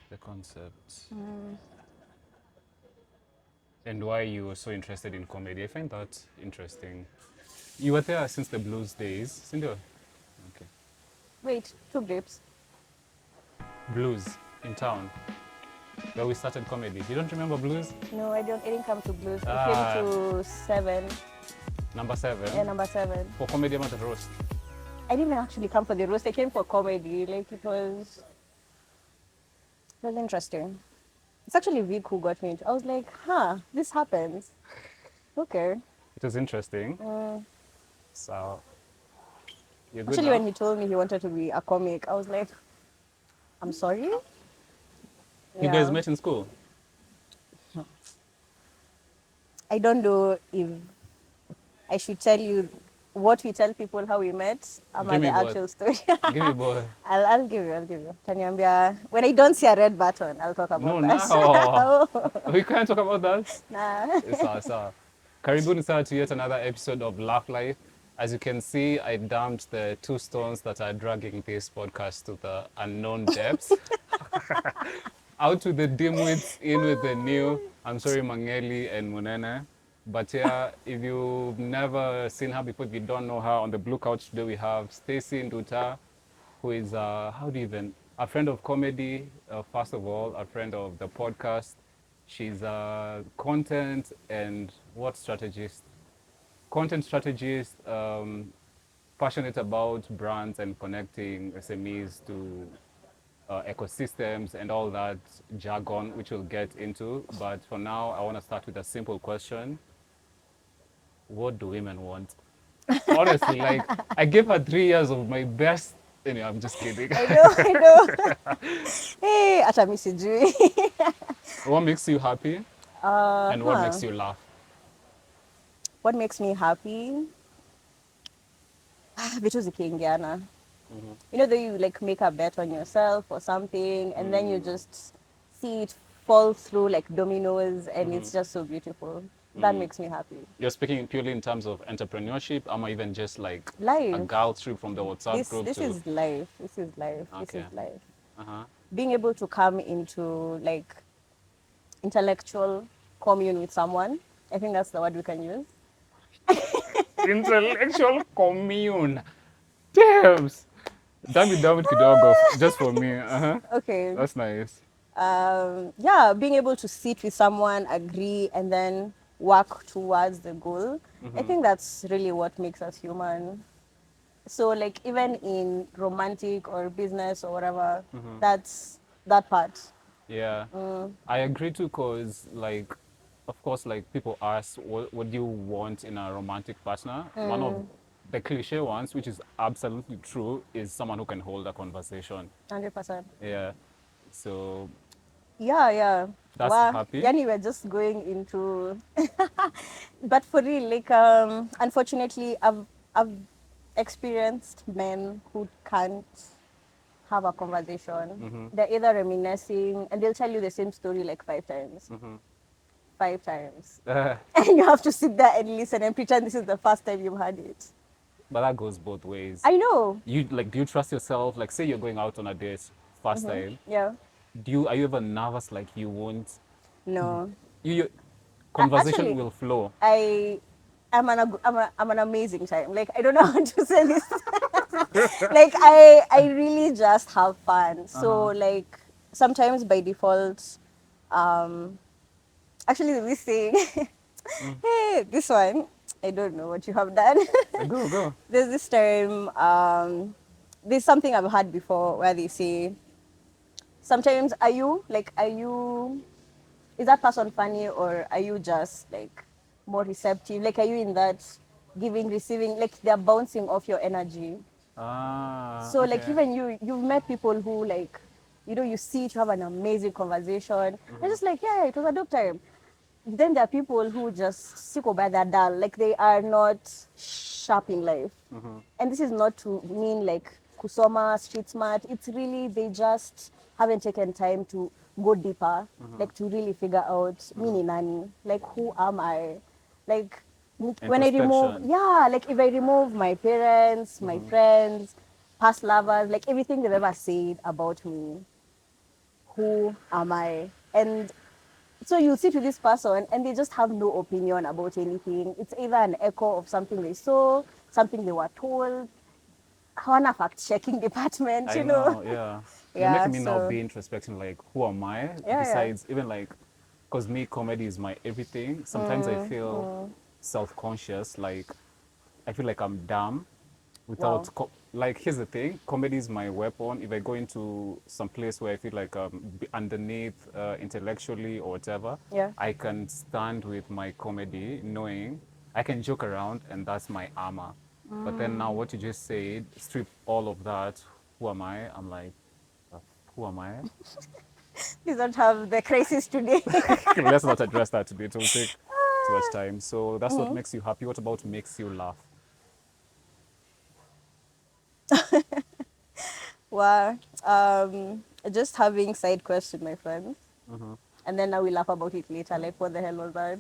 The concept. And why you were so interested in comedy. I find that interesting. You were there since the blues days, Cindy? Okay. Wait, two grapes. Blues in town, where we started comedy. You don't remember blues? No, I don't. I didn't come to blues. I came Ah, to seven. number 7. Yeah, number 7. For comedy about the roast. I didn't even actually come for the roast. I came for comedy. Like it was interesting. It's actually Vic who got me into. I was like, huh, this happens. Okay. It was interesting. So, you're good Actually, now? when he told me he wanted to be a comic, I was like, I'm sorry. You guys Yeah. met in school? I don't know if I should tell you what we tell people how we met. I'm Give at me the both. actual story. Give me both. I'll give you. I'll give you. Tanyambia, when I don't see a red button, I'll talk No, about now. that. We can't talk about that. Nah. Sawa. Karibuni sana to yet another episode of Laf Lyf. As you can see, I dumped the 2 stones that are dragging this podcast to the unknown depths. Out with the dimwits, in with the new. I'm sorry, Mangeli and Munene. But yeah, if you've never seen her before, if you don't know her, on the blue couch today we have Stacey Nduta, who is, how do you even, a friend of comedy, first of all, a friend of the podcast. She's a content and what strategist? Content strategist, passionate about brands and connecting SMEs to ecosystems and all that jargon, which we'll get into. But for now, I want to start with a simple question. What do women want? Honestly, like, I gave her 3 years of my best. Anyway, I'm just kidding. I know, I know. Hey, hata mi sijui. What makes you happy and what Huh. makes you laugh? What makes me happy? Vitu zikiingiana. You know, that you like make a bet on yourself or something, and then you just see it fall through like dominoes, and it's just so beautiful. That makes me happy. You're speaking purely in terms of entrepreneurship, or even just like a Life. girl trip from the WhatsApp This group this to. is life. This is life. This Okay. is life. Uh-huh. Being able to come into like intellectual commune with someone. I think that's the word we can use. Intellectual commune. Damn. Dumb it kidogo, just for me. Uh-huh. Okay. That's nice. Yeah, being able to sit with someone, agree, and then work towards the goal. I think that's really what makes us human. So, like, even in romantic or business or whatever, that's that part. Yeah, I agree too. Cause like, of course, like people ask, what do you want in a romantic partner? One of the cliche ones, which is absolutely true, is someone who can hold a conversation. 100%. Yeah, so Yeah, yeah. that's Well, happy. yani we're just going into, but for real, like, unfortunately, I've experienced men who can't have a conversation. They're either reminiscing, and they'll tell you the same story like 5 times. 5 times. And you have to sit there and listen and pretend this is the first time you've heard it. But that goes both ways. I know. You like, do you trust yourself? Like, say you're going out on a date, first time. Yeah. Are you ever nervous? Like you won't. No. Your conversation Actually, will flow. I'm an amazing time. Like, I don't know how to say this. Like, I really just have fun. So like sometimes by default, um actually this thing, hey, this one, I don't know what you have done. Go, go. There's this term, there's something I've heard before where they say sometimes, are you, is that person funny, or are you just like more receptive? Like, are you in that giving, receiving, like they're bouncing off your energy? Ah, So like okay. even you've met people who, like, you know, you see to have an amazing conversation. They're just like, yeah, it was a dope time. Then there are people who just siko by their dull, like they are not sharp in life. And this is not to mean like kusoma, street smart. It's really they just haven't taken time to go deeper, like to really figure out me ni nani, like who am I, like when I remove, Introspection. yeah, like if I remove my parents, my friends, past lovers, like everything they've ever said about me, who am I? And so you sit with this person and they just have no opinion about anything. It's either an echo of something they saw, something they were told. Hawana fact checking department, I you know. know, yeah. You're Yeah, making me now so be introspecting, like, who am I? yeah. Besides, even like, because me, comedy is my everything. Sometimes I feel self-conscious, like, I feel like I'm dumb Wow. without, like, here's the thing, comedy is my weapon. If I go into some place where I feel like I'm underneath intellectually or whatever, Yeah. I can stand with my comedy knowing I can joke around and that's my armor. But then now what you just said, strip all of that, who am I? I'm like, uh, who am I? Please don't have the crisis today. Let's not address that today. It will take too much time. So that's what makes you happy. What about makes you laugh? Wow. Just having side question, my friends. And then now we laugh about it later. Like, what the hell was that?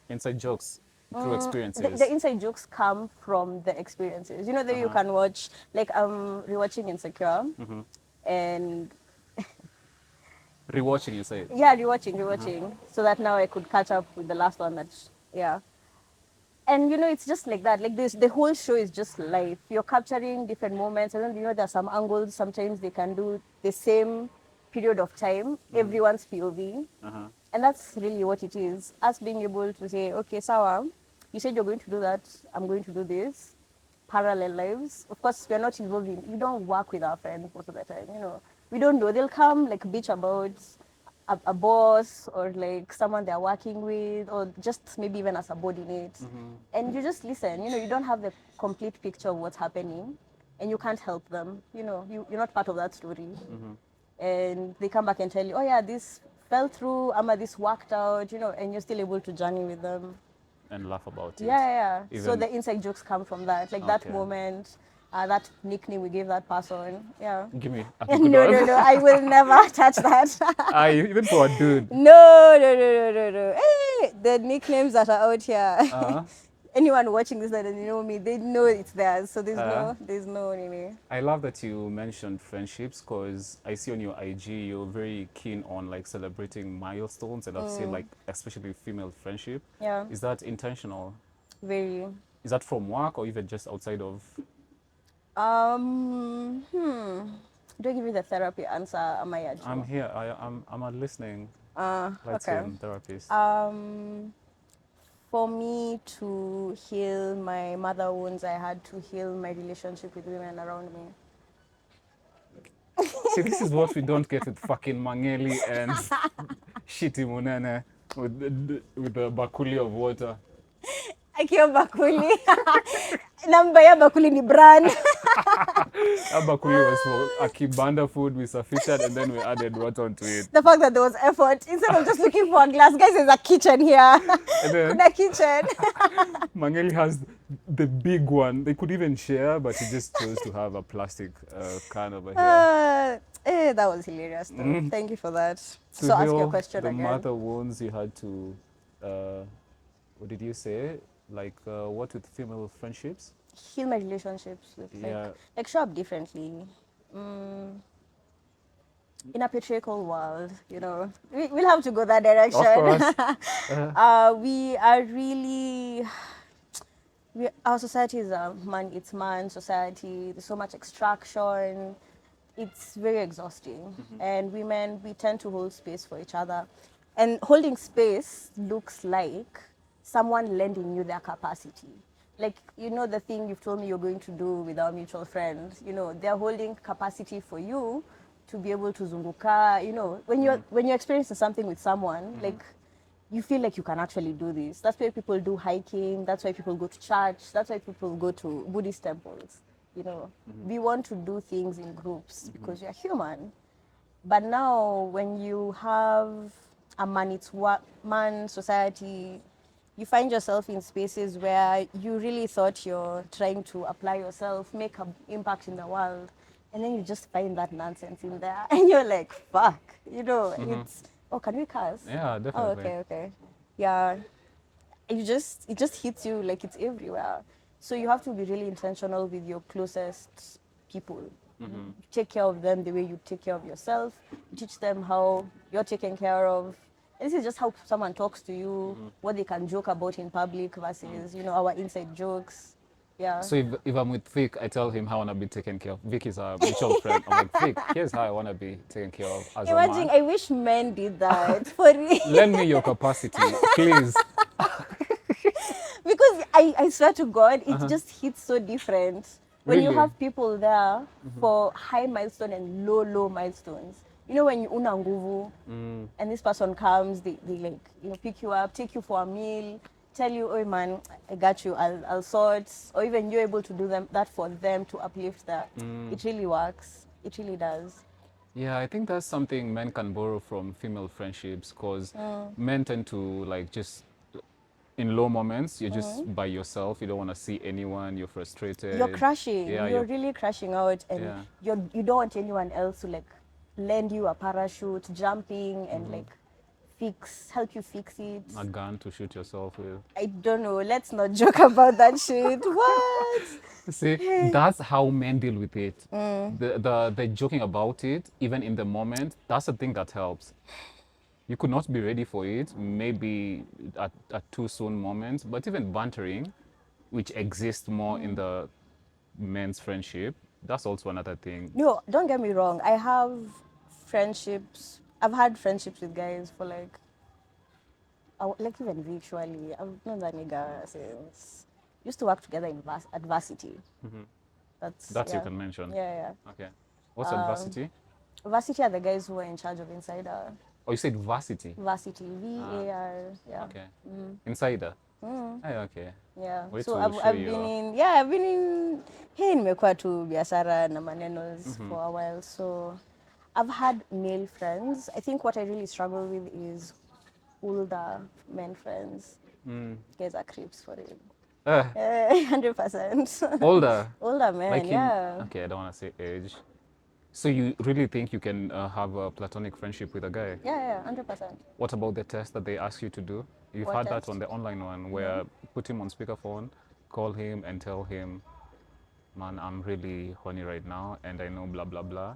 Inside jokes through The experiences. inside jokes come from the experiences. You know that you Uh-huh. can watch, like I'm rewatching Insecure, Mm-hmm. and Rewatching, you said. yeah, rewatching, so that now I could catch up with the last one. That yeah, and you know it's just like that. Like this, the whole show is just life. You're capturing different moments, and then you know there's some angles. Sometimes they can do the same period of time, everyone's POV, Uh-huh. and that's really what it is. Us being able to say, okay, Sawa, you said you're going to do that. I'm going to do this. Parallel lives. Of course, we're not involved in. We don't work with our friends most of the time. You know, we don't know. They'll come like bitch about a boss or like someone they're working with, or just maybe even a subordinate, and you just listen. You know, you don't have the complete picture of what's happening, and you can't help them. You know, you're not part of that story, and they come back and tell you, oh yeah, this fell through, Ama, this worked out. You know, and you're still able to journey with them. And laugh about Yeah, it. yeah, yeah. So Even, the inside jokes come from that, like that okay. moment, that nickname we gave that person. Yeah. Give me a good No, one. no, no. I will never touch that. Even for a dude. No, no, no, no, no, no. Hey, the nicknames that are out here. Uh, Anyone watching this that doesn't know me, they know it's theirs. So uh, there's no Nini. I love that you mentioned friendships because I see on your IG you're very keen on like celebrating milestones, and I've seen like especially female friendship. Yeah, Is that intentional? very. Is that from work or even just outside of? Hmm. Don't give me the therapy answer, I'm Amayajo. here. I'm a listening Okay. Latin therapist. For me to heal my mother wounds, I had to heal my relationship with women around me. See, this is what we don't get with fucking Mangeli and shitty Munene with the bakuli of water. Akiwa bakuli. Namba ya bakuli ni brand. That bakuli was for a kibanda food we sufficient and then we added water onto it. The fact that there was effort. Instead of just looking for a glass, guys, there's a kitchen here. And then Kuna kitchen. Mangeli has the big one. They could even share, but he just chose to have a plastic can over here. That was hilarious though. Thank you for that. To So ask your heal question the again. mother wounds, you had to, what did you say? Like, what with female friendships? Heal my relationships with Yeah. like show up differently. In a patriarchal world, you know, we'll have to go that direction. Of course. We are really, our society is a it's man society. There's so much extraction. It's very exhausting. And women, we tend to hold space for each other. And holding space looks like someone lending you their capacity. Like, you know, the thing you've told me you're going to do with our mutual friend, you know, they're holding capacity for you to be able to zunguka. You know, when you're experiencing something with someone, like you feel like you can actually do this. That's why people do hiking. That's why people go to church. That's why people go to Buddhist temples. You know, we want to do things in groups because you're human. But now, when you have a man society, you find yourself in spaces where you really thought you're trying to apply yourself, make an impact in the world, and then you just find that nonsense in there, and you're like, "Fuck," you know. It's oh, can we curse? Yeah, Oh, definitely. okay, yeah. It just hits you like it's everywhere. So you have to be really intentional with your closest people. take care of them the way you take care of yourself. You teach them how you're taken care of. And this is just how someone talks to you, what they can joke about in public versus, our inside jokes. Yeah. So if I'm with Vic, I tell him how I want to be taken care of. Vic is a mutual friend. I'm like, Vic, here's how I want to be taken care of as a Imagine, man. I wish men did that for real. Lend me your capacity, please. Because I swear to God, it just hits so different when you Really? have people there for high milestone and low milestones. When you una nguvu and this person comes, they like, pick you up, take you for a meal, tell you, oh man, I got you, I'll sort, or even you're able to do that for them to uplift that. It really works. It really does. Yeah, I think that's something men can borrow from female friendships because men tend to like just in low moments, you're just by yourself. You don't want to see anyone. You're frustrated. You're crashing. Yeah, you're really crashing out, and Yeah. you don't want anyone else to like lend you a parachute, jumping, and like help you fix it. a gun to shoot yourself with. I don't know. Let's not joke about that shit. What? See, that's how men deal with it. The joking about it, even in the moment, that's the thing that helps. You could not be ready for it, maybe at too soon moments, but even bantering, which exists more in the men's friendship, that's also another thing. No, don't get me wrong. I have friendships. I've had friendships with guys for like even virtually. I've known that nigga since used to work together in at varsity. That yeah. you can mention. Yeah. Okay. What's adversity? Varsity are the guys who are in charge of Insider. Oh, you said varsity. Varsity, VAR. Yeah. Okay. Insider. Oh, okay. Yeah. Wait So till I've, show I've you been your- in I've been in nimekuwa tu biashara na manenos for a while. So I've had male friends. I think what I really struggle with is older men friends. Guys are creeps for it. 100%. Older. Older men, Like in, yeah. okay, I don't want to say age. So you really think you can have a platonic friendship with a guy? Yeah, 100%. What about the test that they ask you to do? You've What had test? that on the online one where put him on speakerphone, call him and tell him, man, I'm really horny right now and I know blah, blah, blah.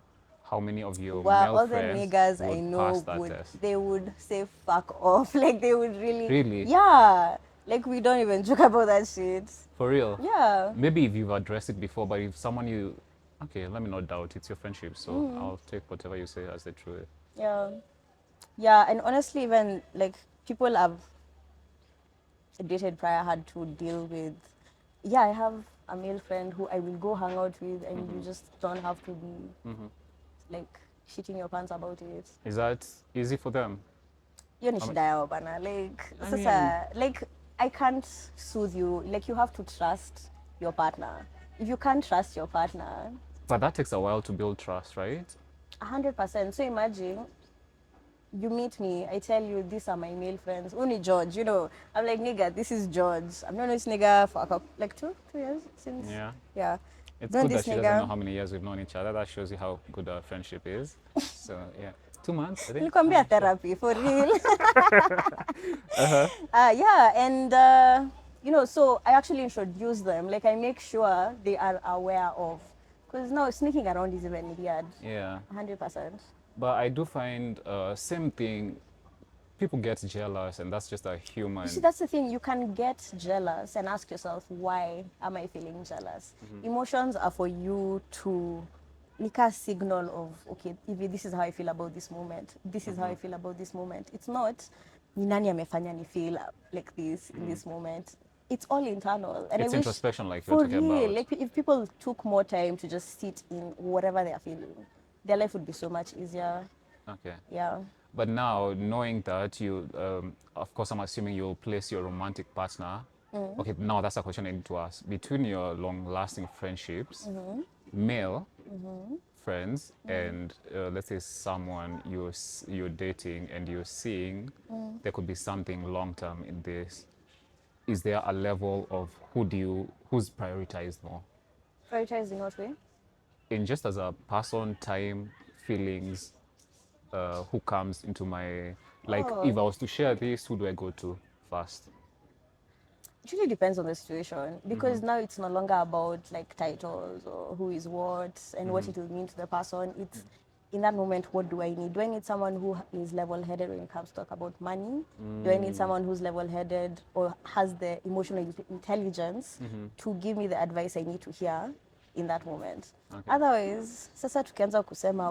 How many of your Well, male all the friends niggas would I know pass that test? they would say fuck off. Like they would really. Really? Yeah. Like we don't even joke about that shit. For real? Yeah. Maybe if you've addressed it before, but if someone okay, let me not doubt, it's your friendship, so I'll take whatever you say as the truth. Yeah. Yeah, and honestly, even like people I've dated prior had to deal with. Yeah, I have a male friend who I will go hang out with, and you just don't have to be like shitting your pants about it. Is that easy for them? Hiyo ni shida yao bana. Like I sasa, like I can't soothe you. Like you have to trust your partner. If you can't trust your partner, But that takes a while to build trust, right? 100%. So imagine you meet me, I tell you these are my male friends. Only George, I'm like, nigga, this is George. I've known this nigga for like two years since. Yeah. Yeah. It's Known good that this she doesn't nigga. know how many years we've known each other. That shows you how good our friendship is. So, yeah. 2 months, I think. Nilikwambia therapy for real. Yeah, and so I actually introduce them. Like I make sure they are aware of, because now sneaking around is even weird. Yeah. 100%. But I do find same thing. People get jealous, and that's just a human. You see, that's the thing. You can get jealous and ask yourself, why am I feeling jealous? Emotions are for you to like a signal of, okay, if this is how I feel about this moment. This is how I feel about this moment. It's not, ni nani amefanya ni feel like this in this moment. It's all internal. And It's I wish, introspection, like you're for talking real, about. like if people took more time to just sit in whatever they are feeling, their life would be so much easier. Okay. Yeah. But now, knowing that you, of course, I'm assuming you'll place your romantic partner. Okay, now that's a question I need to ask. Between your long-lasting friendships, male friends, and let's say someone you're dating and you're seeing, there could be something long-term in this. Is there a level of who's prioritized more? Prioritize in what way? In just as a person, time, feelings, who comes into my, like if I was to share this, who do I go to first? it really depends on the situation, because now it's no longer about like titles or who is what and what it will mean to the person. It's in that moment, what do I need? Do I need someone who is level-headed when it comes to talk about money? Do I need someone who's level-headed or has the emotional intelligence to give me the advice I need to hear in that moment? Okay. Otherwise, sasa tukianza kusema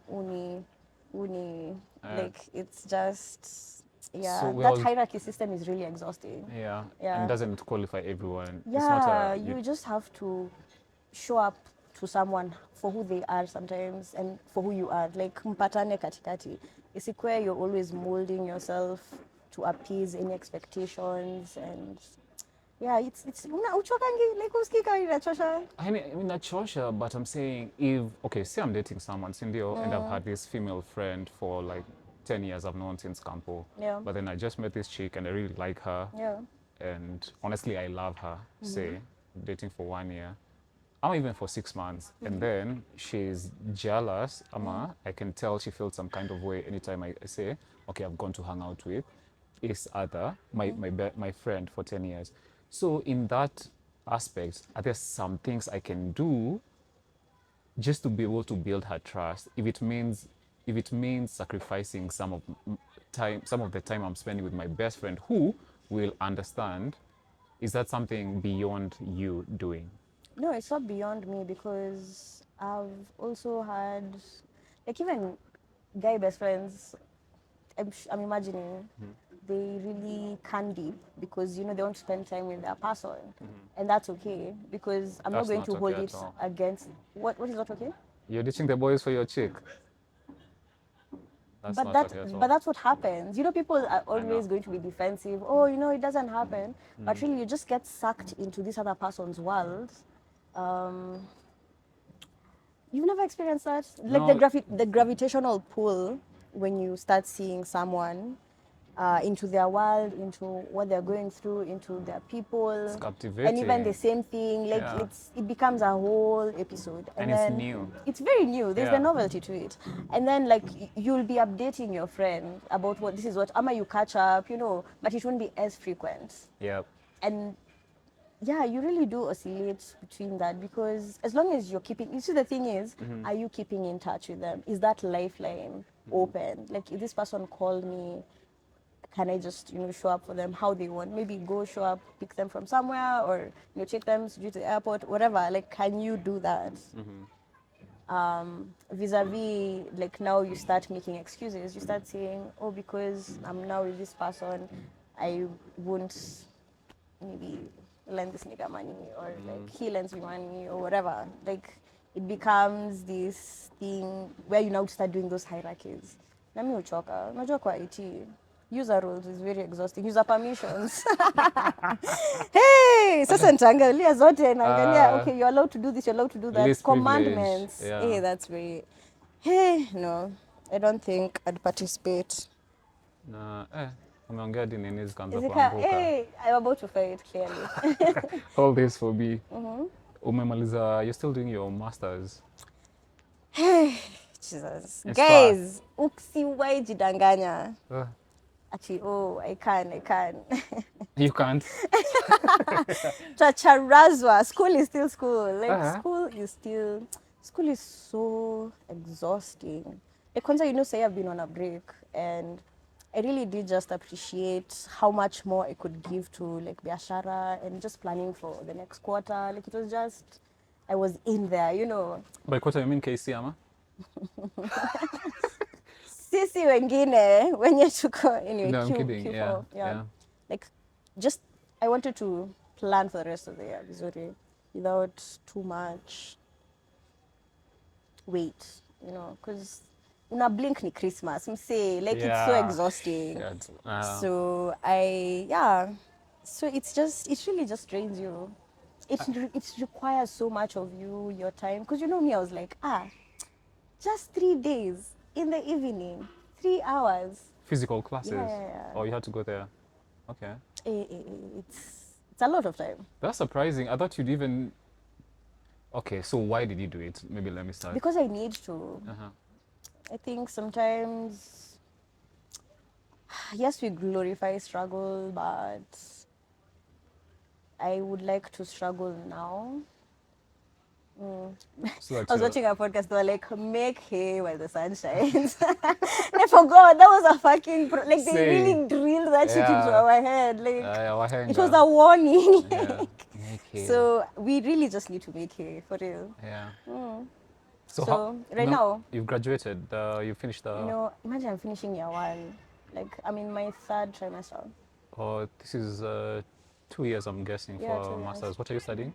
uni, like it's just, yeah, So we that all, hierarchy system is really exhausting. yeah, Yeah. and doesn't qualify everyone. It's not Yeah, a, you just have to show up to someone for who they are sometimes and for who you are. Like mpatane katikati. Isikwe you're always molding yourself to appease any expectations, and yeah, it's uchokangi like usikika inachosha. I mean, not sure, but I'm saying if, okay, say I'm dating someone, Cindy, and I've had this female friend for like 10 years, I've known since Campo. Yeah. But then I just met this chick and I really like her. Yeah. And honestly, I love her, say, dating for 1 year. Or even for 6 months. And then she's jealous. I can tell she feels some kind of way anytime I say, okay, I've gone to hang out with this other, my friend for 10 years. So in that aspect, are there some things I can do just to be able to build her trust? If it means sacrificing some of the time I'm spending with my best friend who will understand, is that something beyond you doing? No, it's not beyond me, because I've also had, like, even guy best friends, I'm imagining they really can deep because they want to spend time with their person, and that's okay, because I'm not That's going not to okay hold at it all. against what is not okay. You're ditching the boys for your chick. That's But not that okay at but all. that's what happens. People are I know. always going to be defensive. Oh, it doesn't happen. But really, you just get sucked into this other person's world. Um, You've never experienced that? Like No, the gravitational pull when you start seeing someone into their world, into what they're going through, into their people, it's and even the captivating. same thing. Like Yeah. it becomes a whole episode, And and it's then new. it's very new. There's the Yeah. novelty to it, and then like you'll be updating your friend about what this is what ama you catch up, but it won't be as frequent, Yep. and yeah, you really do oscillate between that, because as long as you're keeping, you see, the thing is, are you keeping in touch with them? Is that lifeline open? Like, if this person called me, can I just, show up for them how they want? Maybe go show up, pick them from somewhere, or, take them to the airport, whatever. Like, can you do that? Vis-a-vis, like now you start making excuses. You start saying, oh, because I'm now with this person, I won't maybe lend this nigga money, or like he lends me money or whatever. Like it becomes this thing where you now start doing those hierarchies. Nami uchoka. Unajua kwa IT, user roles is very exhausting. User permissions. Hey, sasa nitaangalia zote naangalia, okay, you're allowed to do this, you're allowed to do that. Least privilege. Commandments. Yeah. Hey, that's very, hey, no. I don't think I'd participate. Na, umeongea hadi nini zikaanza Zika, kuanguka. hey, I'm about to fight clearly. All this for me. Umemaliza, you're still doing your masters. Jesus. It's Guys, usiwahi jidanganya. Uh, Actually, oh, I can. you can't. Chacharazwa. School is still school. Like, Uh-huh. school is so exhausting. Like, kwanza, say I've been on a break, and I really did just appreciate how much more I could give to, like, biashara and just planning for the next quarter. Like, it was just, I was in there. By quarter, you mean KC, ama? Sisi wengine wenye tuko anyway, No, I'm kidding. Q4, Yeah. like just I wanted to plan for the rest of the year vizuri without too much weight, because una blink ni Christmas msee, like it's so Yeah. exhausting. Yeah, So so it really just drains you. It requires so much of you, your time, because me, I was like, just 3 days in the evening, 3 hours. physical classes. Yeah. Oh, you had to go there. Okay. It's a lot of time. That's surprising. I thought you'd even. Okay, so why did you do it? Maybe let me start. Because I need to. Uh-huh. I think sometimes, yes, we glorify struggle, but I would like to struggle now. So that I was you're watching a podcast. They were like, "Make hay while the sun shines." I forgot that was a fucking like they say, really drilled that shit into yeah, our head. Like it was wahenga. a warning. Yeah, Like, make hay. so we really just need to make hay for real. Yeah. So how So right now now, you've graduated, you finished the imagine I'm finishing year one. Like I'm in my third trimester. this is 2 years I'm guessing Yeah, for 2 years. masters. What are you studying?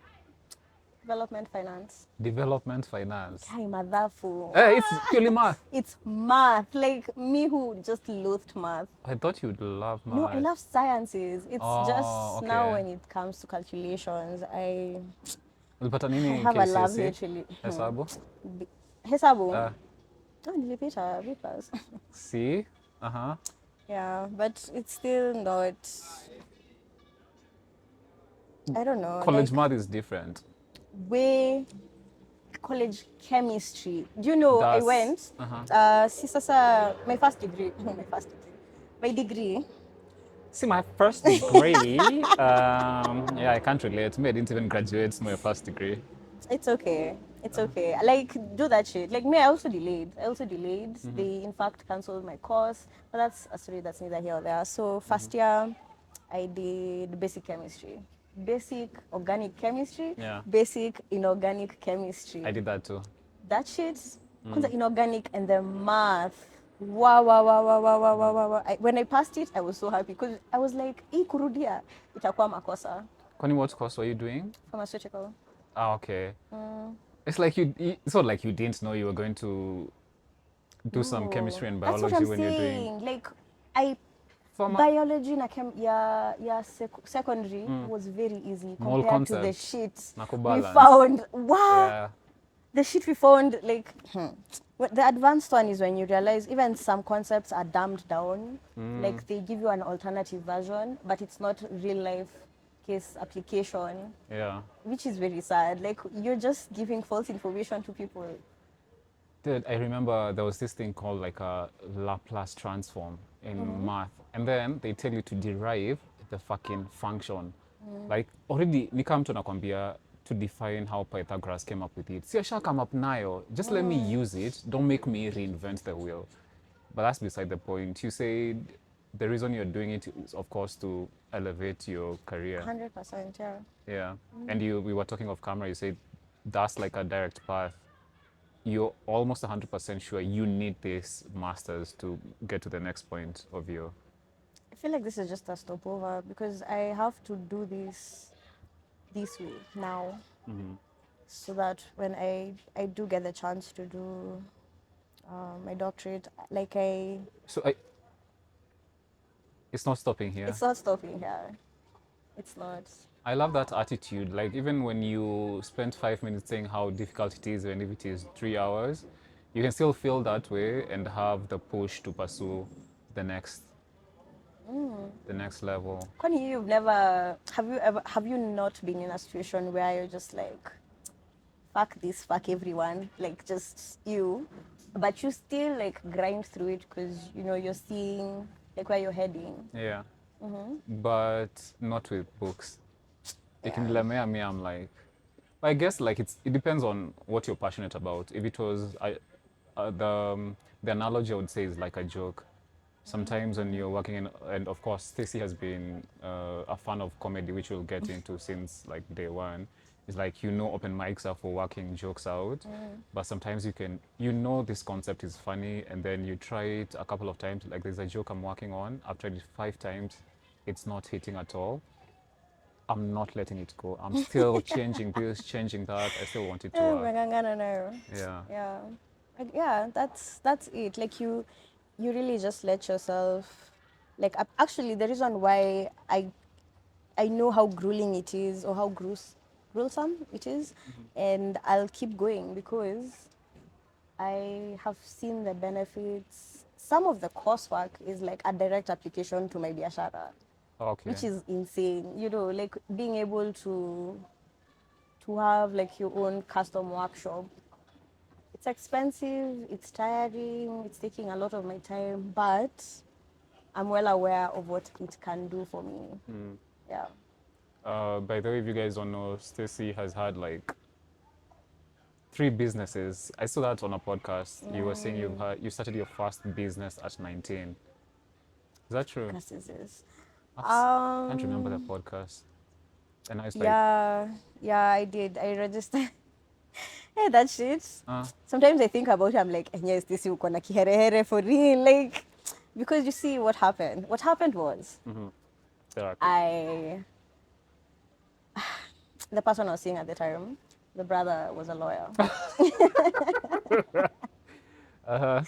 Development finance. Development finance. Hi, madhafu. It's purely math. It's math. Like me who just loathed math. I thought you'd love No, I math. love sciences. It's Oh, just now okay. when it comes to calculations, Ulipata I nini have a love KCSE? literally. Hesabu? Hesabu. Uh, Oh, nilipita B plus. C? Uh-huh. Yeah, but it's still not. I don't know. College Like math is different. way college chemistry. Do you know I That's went? Si sasa my first degree. My first degree. My degree. see my first degree. Yeah, I can't relate. Me, I didn't even graduate my first degree. It's okay. It's okay. Like do that shit. Like me, I also delayed. They in fact cancelled my course. But that's a story that's neither here or there. So first year, I did basic chemistry, basic organic chemistry, Yeah. basic inorganic chemistry. I did that too. That shit, kwanza inorganic and the math. Wow, wow, wow, wow, wow, wow, wow, wow. When I passed it, I was so happy because I was like, hii kurudia itakuwa makosa. Kwani, what course were you doing? Pharmaceutical. Ah, okay. It's like it's not like you didn't know you were going to do some No, chemistry and that's what biology I'm when you're doing saying. Like, I pharma. biology na secondary was very easy More compared to the concepts. shit Na we kubalance. found. Wow, Yeah. the shit we found. Like, the advanced one is when you realize even some concepts are dumbed down. Like they give you an alternative version, but it's not real life case application, Yeah. which is very sad. Like you're just giving false information to people. Dude, I remember there was this thing called like a Laplace transform in math, and then they tell you to derive the fucking function. Like already nika mtu nakwambia to define how Pythagoras came up with it. Si asha come up nayo. Just let me use it. Don't make me reinvent the wheel. But that's beside the point. You said the reason you're doing it is, of course, to elevate your career. 100%, yeah. Yeah. And we were talking off camera. You said that's like a direct path. You're almost 100% sure you need this masters to get to the next point of your. I feel like this is just a stopover because I have to do this way now, so that when I do get the chance to do my doctorate, like So it's not stopping here. it's not stopping here. It's not. I love that attitude. Like even when you spend 5 minutes saying how difficult it is, and if it is 3 hours, you can still feel that way and have the push to pursue the next level. Kwani have you not been in a situation where you're just like, fuck this, fuck everyone, like just you, but you still like grind through it because you're seeing like where you're heading. Yeah. But not with books. Ikinilemea me, I'm like, I guess like it depends on what you're passionate about. If it was the analogy I would say is like a joke. Sometimes when you're working in, and of course Stacey has been a fan of comedy, which we'll get into since like day one. It's like open mics are for working jokes out, but sometimes this concept is funny, and then you try it a couple of times. Like there's a joke I'm working on. I've tried it 5 times, it's not hitting at all. I'm not letting it go. I'm still changing this, changing that. I still want it to work. Yeah. Yeah. Yeah, that's it. Like you really just let yourself, like actually the reason why I know how grueling it is, or how gruesome it is, and I'll keep going because I have seen the benefits. Some of the coursework is like a direct application to my biashara, Okay. which is insane. Like being able to have like your own custom workshop. It's expensive, it's tiring, it's taking a lot of my time, but I'm well aware of what it can do for me. Yeah. By the way, if you guys don't know, Stacey has had like 3 businesses. I saw that on a podcast. You were saying you started your first business at 19. Is that true? Podcast is this. I can't remember the Um, podcast. And I was like, yeah, yeah, I did. I registered. Hey, that shit. uh, Sometimes I think about it, I'm like, yes, this is gonna kiherehere for real. Like, because you see what happened. What happened was therapy. the person I was seeing at the time, the brother was a lawyer. Uh-huh.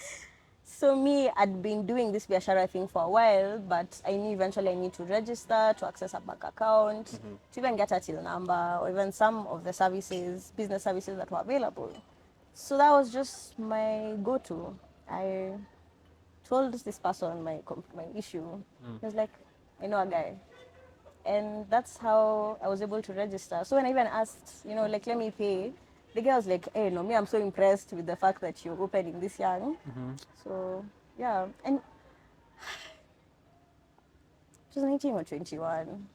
So me, I'd been doing this biashara thing for a while, but I knew eventually I need to register to access a bank account, to even get a till number, or even some of the services, business services that were available. So that was just my go-to. I told this person my issue. He was like, I know a guy. And that's how I was able to register. So when I even asked, like, let me pay, the guy was like, hey, no, me, I'm so impressed with the fact that you're opening this young. So, yeah. And it was 19 or 21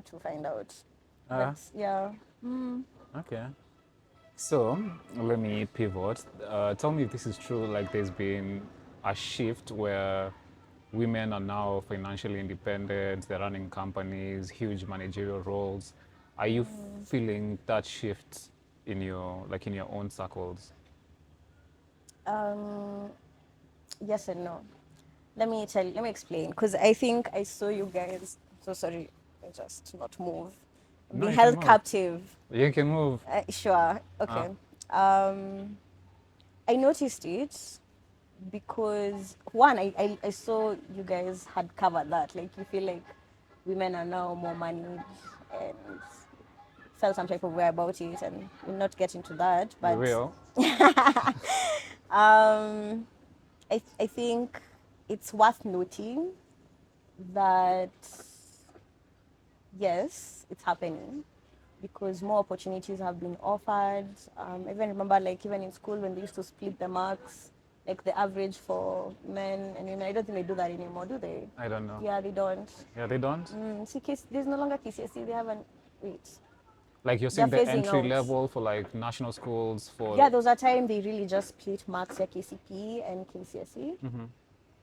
to find out. But, yeah. Okay. So let me pivot. Tell me if this is true. Like, there's been a shift where women are now financially independent. They're running companies, huge managerial roles. Are you feeling that shift in your own circles? Um, yes and no. Let me explain. Because I think I saw you guys. So sorry, I just not move. No, Being you can held move. captive. You can move. Sure. Okay. I noticed it because one, I saw you guys had covered that. Like you feel like women are now more moneyed and felt some type of way about it, and we'll not get into that. We But will. um, I think it's worth noting that yes, it's happening because more opportunities have been offered. I even remember, like, even in school when they used to split the marks, like the average for men and women. I don't think they do that anymore, do they? I don't know. Yeah, they don't. Yeah, they don't. See, there's no longer KCSE. They haven't. Wait, Like you're they're saying the phasing entry out. level for like national schools Yeah, for. there was a time they really just split marks, yeah, KCP and KCSE.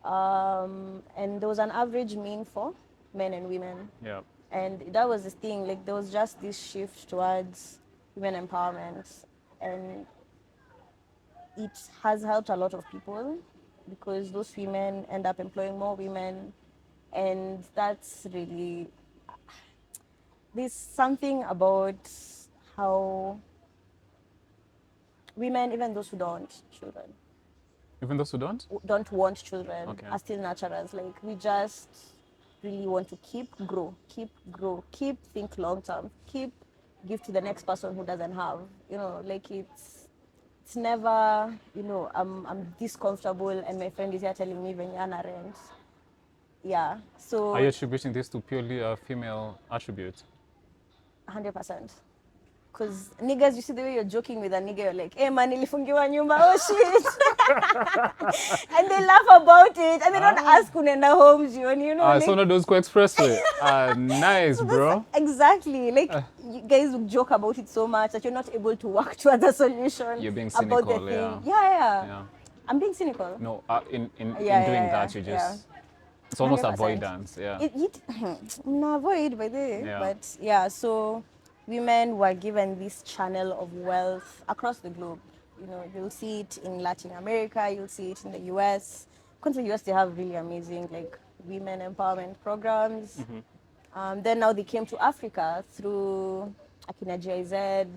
And there was an average mean for men and women. Yeah. And that was the thing, like there was just this shift towards women empowerment. And it has helped a lot of people because those women end up employing more women. And that's really, there's something about how women, even those who Even those who don't. don't want children, Okay. are still nurturers. Like we just really want to keep grow, keep think long term, keep give to the next person who doesn't have. Like it's never, I'm this comfortable and my friend is here telling me when you're on a rent. Yeah. Are you So attributing this to purely a female attribute? 100%. Because niggas, you see the way you're joking with a nigga, you're like, hey man, nilifungiwa nyumba, oh shit. And they laugh about it and they don't ask unenda homes, like, So one of those go expressway. Nice, so that's bro. exactly like you guys would joke about it so much that you're not able to work towards a solution You're being about the cynical, thing. yeah. Yeah. Yeah. I'm being cynical. No, in Yeah, doing yeah, that, you yeah, yeah. just it's almost 100%. avoidance. Yeah. It no avoid by the Yeah. but yeah, so women were given this channel of wealth across the globe. You'll see it in Latin America, you'll see it in the US. Because the US, they have really amazing like women empowerment programs. Then now they came to Africa through Akina JZ,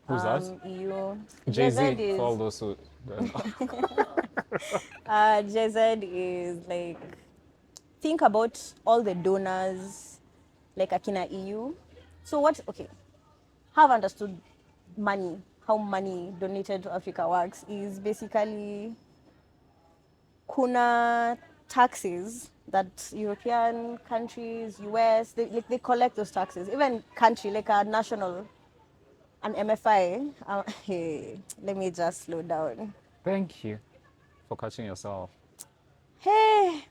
Who's that? EU. Jay-Z, JZ for all is those who don't know. JZ is like, think about all the donors like Akina EU. So okay, have understood money, how money donated to Africa works is basically kuna taxes that European countries, US, they collect those taxes. Even country like a national, an MFI. Hey, let me just slow down. Thank you for catching yourself. Hey,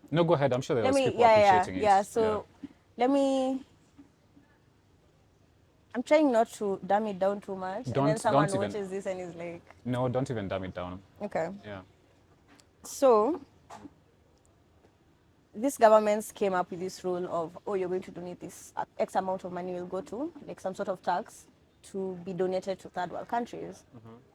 No, go ahead. I'm sure there let was me, people yeah. appreciating it. So let me I'm trying not to dumb it down too much, and then someone Don't even. watches this and is like, No, don't even dumb it down. okay. Yeah. So these governments came up with this rule of, oh, you're going to donate this X amount of money will go to, like some sort of tax, to be donated to third world countries.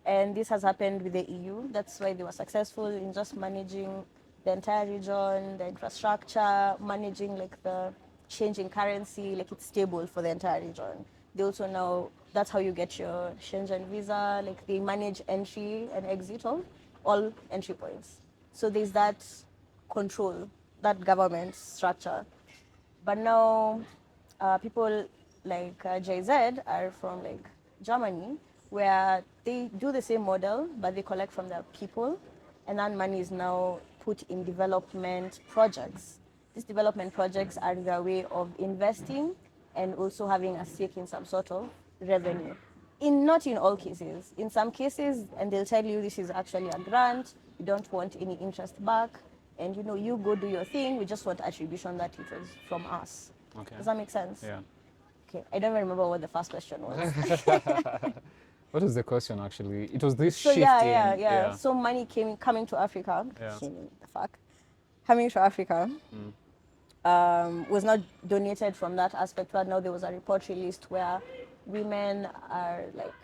And this has happened with the EU. That's why they were successful in just managing the entire region, the infrastructure, managing like the change in currency, like it's stable for the entire region. They also know that's how you get your Schengen visa, like they manage entry and exit of all entry points. So there's that control, that government structure. But now, people like JZ are from like Germany, where they do the same model, but they collect from the people, and that money is now put in development projects. These development projects are their way of investing and also having a stake in some sort of revenue. In not in all cases. In some cases, and they'll tell you this is actually a grant. You don't want any interest back, and you go do your thing. We just want attribution that it was from us. Okay. Does that make sense? Yeah. Okay. I don't even remember what the first question was. What was the question actually? It was this So shift yeah. in. So money coming to Africa. Yeah. The fuck. Coming to Africa. Was not donated from that aspect. But now there was a report released where women are like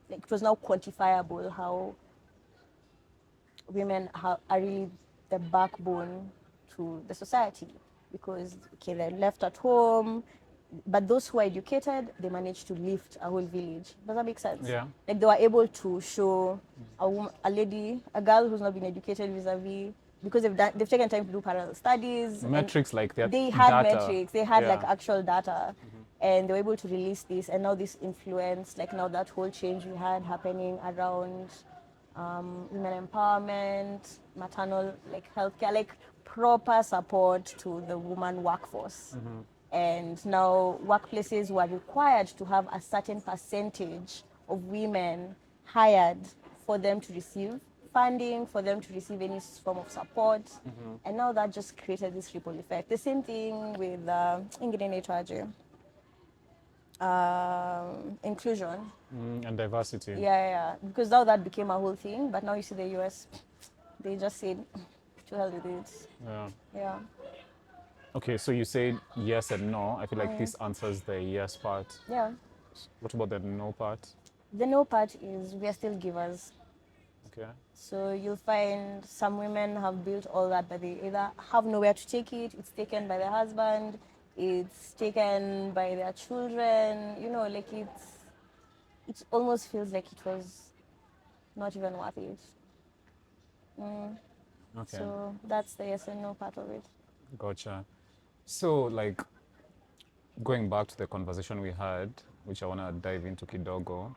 it was now quantifiable how women are really the backbone to the society, because okay, they're left at home, but those who are educated, they managed to lift a whole village. Does that make sense? Yeah. Like they were able to show a lady, a girl who's not been educated vis-a-vis, because they've taken time to do parallel studies. Metrics like that. They had Data. metrics, they had like Yeah. actual data, and they were able to release this, and now this influence, like now that whole change we had happening around women empowerment, maternal like healthcare, like proper support to the woman workforce. And now workplaces were required to have a certain percentage of women hired for them to receive funding, for them to receive any form of support. And now that just created this ripple effect. The same thing with inclusion. And diversity. Yeah. Because now that became a whole thing, but now you see the US, they just said, to hell with it. Yeah. Yeah. Okay, so you said yes and no. I feel like this answers the yes part. Yeah. What about the no part? The no part is we are still givers. Okay. So you'll find some women have built all that, but they either have nowhere to take it, it's taken by their husband, it's taken by their children, like it almost feels like it was not even worth it. Okay. So that's the yes and no part of it. Gotcha. So, like, going back to the conversation we had, which I want to dive into kidogo,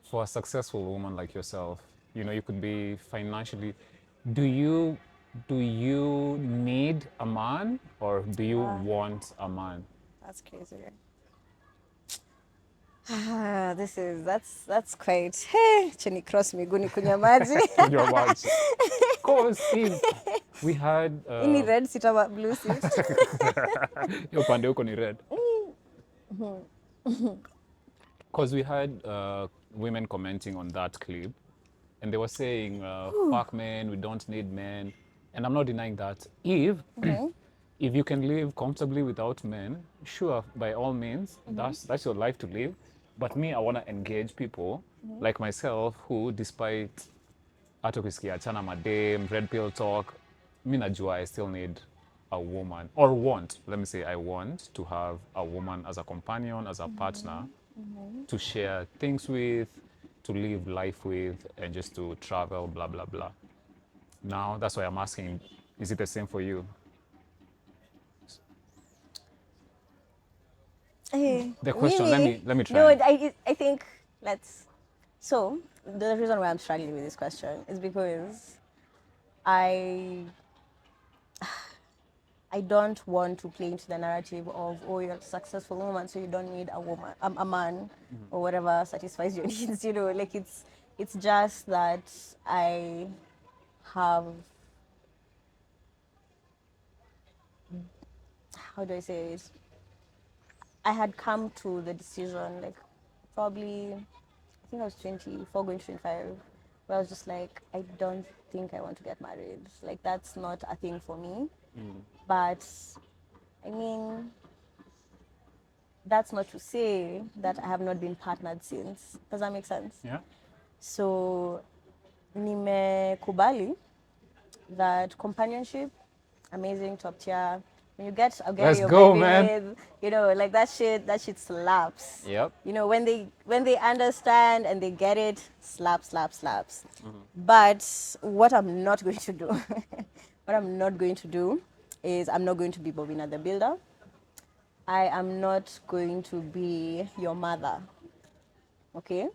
for a successful woman like yourself, you could be financially. Do you need a man, or do you want a man? That's crazy. That's quite. Hey, cheni cross miguni kunywa maji. Your words. Cause if we had Ini red seat ama blue seat? hiyo pande huko ni red. Because we had women commenting on that clip, and they were saying, "Fuck men, we don't need men," and I'm not denying that. If you can live comfortably without men, sure, by all means, that's your life to live. But me, I want to engage people like myself who, despite hata ukisikia achana madem, red pill talk, mi najua I still need a woman, or let me say I want to have a woman as a companion, as a partner, to share things with, to live life with, and just to travel, blah, blah, blah. Now, that's why I'm asking, is it the same for you? The question, Really? let me try. No, I think let's. So the reason why I'm struggling with this question is because I don't want to play into the narrative of, oh, you're a successful woman, so you don't need a man, or whatever satisfies your needs. Like it's just that I have, how do I say it? I had come to the decision, like probably, I think I was 24 going to 25, where I was just like, I don't think I want to get married. Like, that's not a thing for me. But I mean, that's not to say that I have not been partnered since. Does that make sense? Yeah. So, nimekubali that companionship, amazing, top tier. When you get a girl Let's you're go, vibing man. with, you know, like that shit slaps. Yep. You know, when they understand and they get it, slaps. But what I'm not going to do, what I'm not going to do is I'm not going to be Bobina the Builder. I am not going to be your mother. Okay?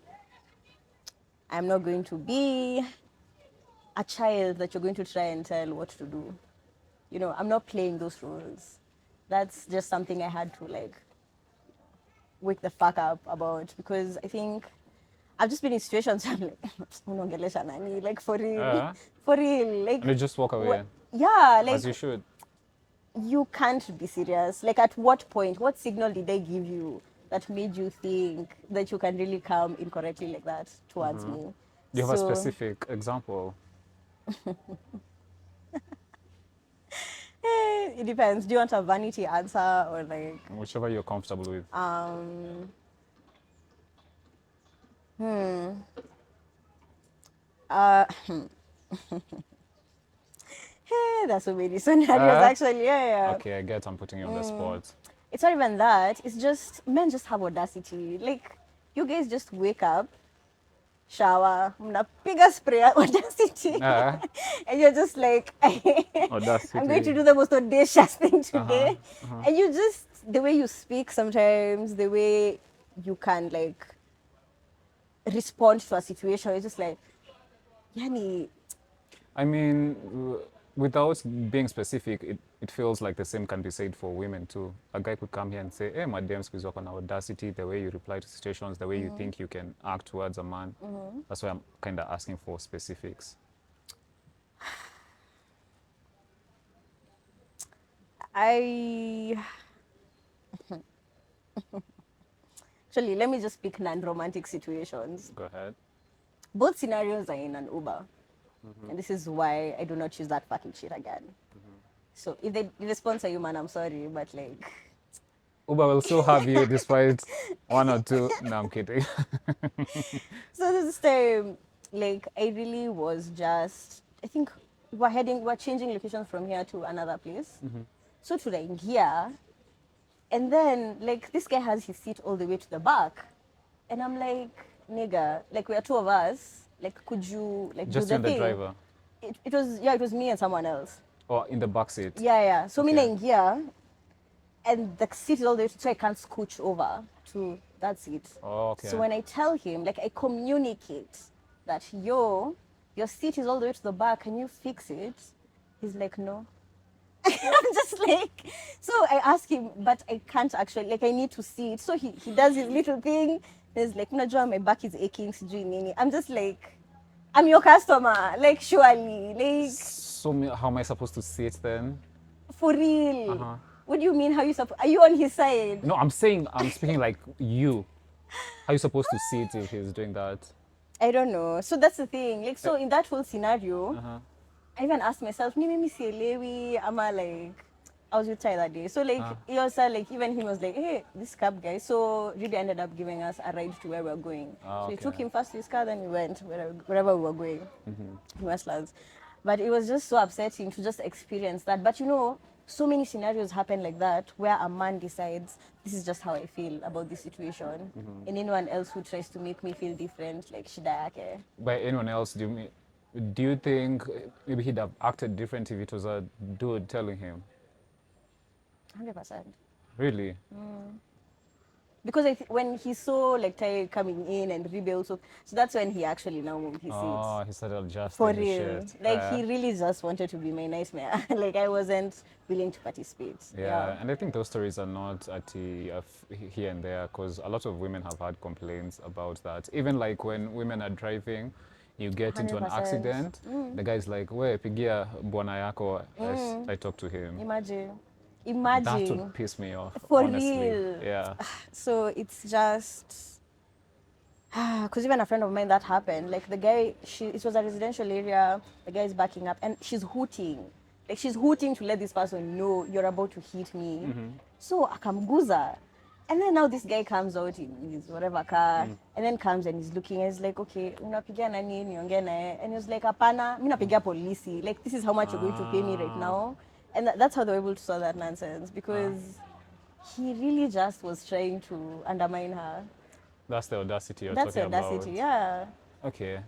I'm not going to be a child that you're going to try and tell what to do. You know, I'm not playing those roles. That's just something I had to like wake the fuck up about because I think I've just been in situations where I'm like, "Unaongelesha nani?" Like for real, for real. Like, And you just walk away, yeah, like as you should. you can't be serious. Like, at what point, what signal did they give you that made you think that you can really come incorrectly like that towards me? Do you have a So, specific example? it depends. Do you want a vanity answer or like, Whichever you're comfortable with. uh, hey, there's so many scenarios Uh, actually. Yeah. okay, I get I'm putting you on the spot. It's not even that. It's just men just have audacity. Like, you guys just wake up, shower, mnapiga spray audacity, Uh, and you're just like, Audacity. I'm going to do the most audacious thing today. And you just, the way you speak sometimes, the way you can like respond to a situation, it's just like, yani, I mean, without being specific, it feels like the same can be said for women too. A guy could come here and say, hey, madam, squeeze up on audacity, the way you reply to situations, the way you think you can act towards a man. That's why I'm kind of asking for specifics. I actually let me just pick non-romantic situations. Go ahead. Both scenarios are in an Uber. And this is why I do not choose that fucking shit again. So if they sponsor you, man, I'm sorry, but like, Uber will still have you despite one or two. No, I'm kidding. so this time, like, I really was just, I think we're changing locations from here to another place. So here, and then like this guy has his seat all the way to the back, and I'm like, nigga, like we are two of us, like could you like Just do you the and the thing? driver. It was me and someone else. Or in the back seat. Yeah. So Okay. meaning here, and the seat is all the way, so I can't scooch over to that seat. Oh, okay. So when I tell him, like I communicate that your seat is all the way to the back, can you fix it? He's like, no. I'm just like, so I ask him, but I can't actually, like I need to see it. So he does his little thing. He's like, unajua my back is aching, sijui nini. I'm just like, I'm your customer, like surely, like So how am I supposed to see it then? for real. What do you mean? Are you on his side? No, I'm speaking like you. How are you supposed to see it if he's doing that? I don't know. So that's the thing. Like, so in that whole scenario, I even asked myself, ni mimi sielewi, ama like, I was with Ty that day. So like, he also like, even he was like, hey, this cab guy. So really ended up giving us a ride to where we were going. So we took him first to his car, then we went wherever we were going in Westlands. But it was just so upsetting to just experience that. But you know, so many scenarios happen like that where a man decides, this is just how I feel about this situation. And anyone else who tries to make me feel different, like shida yake. By anyone else, do you think maybe he'd have acted different if it was a dude telling him? 100%. Really? Because when he saw like Ty coming in and rebuild, so that's when he actually now moved his Oh, seats. he started adjusting For his real. shit. Like he really just wanted to be my nightmare. Like I wasn't willing to participate. Yeah, and I think those stories are not here and there because a lot of women have had complaints about that. Even like when women are driving, you get into an 100%. accident, the guy's like, we pigia bwana yako, I talk to him. Imagine. That would Imagine. piss me off, For honestly. real. Yeah. So it's just because even a friend of mine that happened. Like the guy, it was a residential area. The guy is backing up, and she's hooting. Like she's hooting to let this person know you're about to hit me. So akamguza, and then now this guy comes out in his whatever car, and then comes and he's looking, and he's like, okay, unapigia nani niongee naye, and he's like, apana, mi napigia polisi. Like this is how much you're going to pay me right Ah, now, and that's how they were able to solve that nonsense because he really just was trying to undermine her. that's the audacity you're That's talking the about. audacity, yeah. Okay.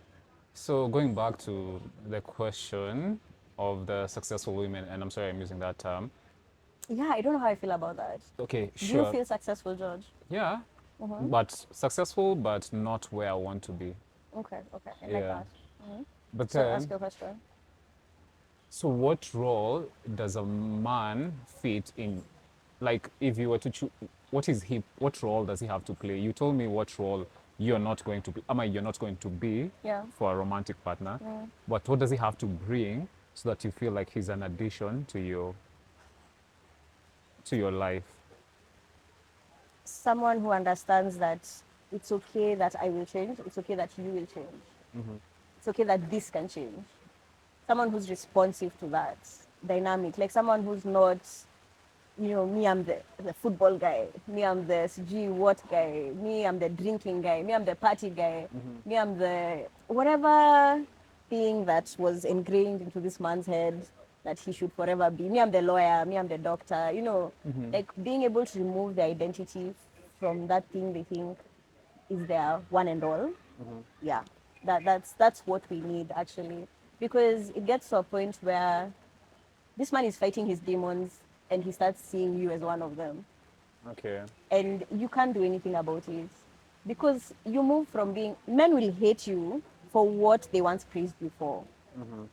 So going back to the question of the successful women, and I'm sorry I'm using that term. Yeah, I don't know how I feel about that. Okay, Do you sure. feel successful, George? Yeah, Mm-hmm. but successful, but not where I want to be. Okay, okay, I like Yeah. that. Mm-hmm. But So ask then, your question. so what role does a man fit in? Like, if you were to choose, what is he? What role does he have to play? You told me what role you're not going to be. You're not going to be Yeah. for a romantic partner. Mm. But what does he have to bring so that you feel like he's an addition to your life? Someone who understands that it's okay that I will change, it's okay that you will change, it's okay that this can change. Someone who's responsive to that dynamic, like someone who's not, me, I'm the football guy, me, I'm the CG what guy, me, I'm the drinking guy, me, I'm the party guy, me, I'm the whatever thing that was ingrained into this man's head that he should forever be. Me, I'm the lawyer, me, I'm the doctor, like being able to remove the identity from that thing they think is their one and all. Yeah, that's what we need actually, because it gets to a point where this man is fighting his demons and he starts seeing you as one of them. Okay. And you can't do anything about it. Because you move from being, men will hate you for what they once praised you for.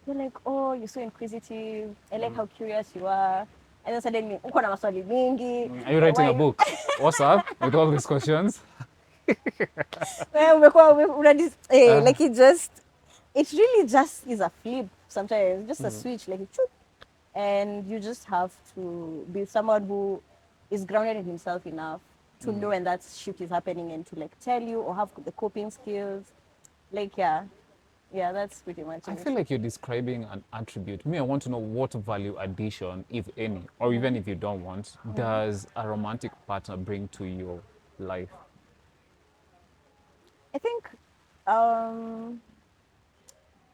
They're like, oh, you're so inquisitive. I like how curious you are. And then suddenly, uko na maswali mingi. Are you writing Why a you, book? What's up with all these questions? like it really just is a flip sometimes, just a switch, like a choop. And you just have to be someone who is grounded in himself enough to know when that shift is happening and to like tell you or have the coping skills. Like, yeah, that's pretty much I it. feel like you're describing an attribute. Me, I want to know what value addition, if any, or even if you don't want, does a romantic partner bring to your life? I think um,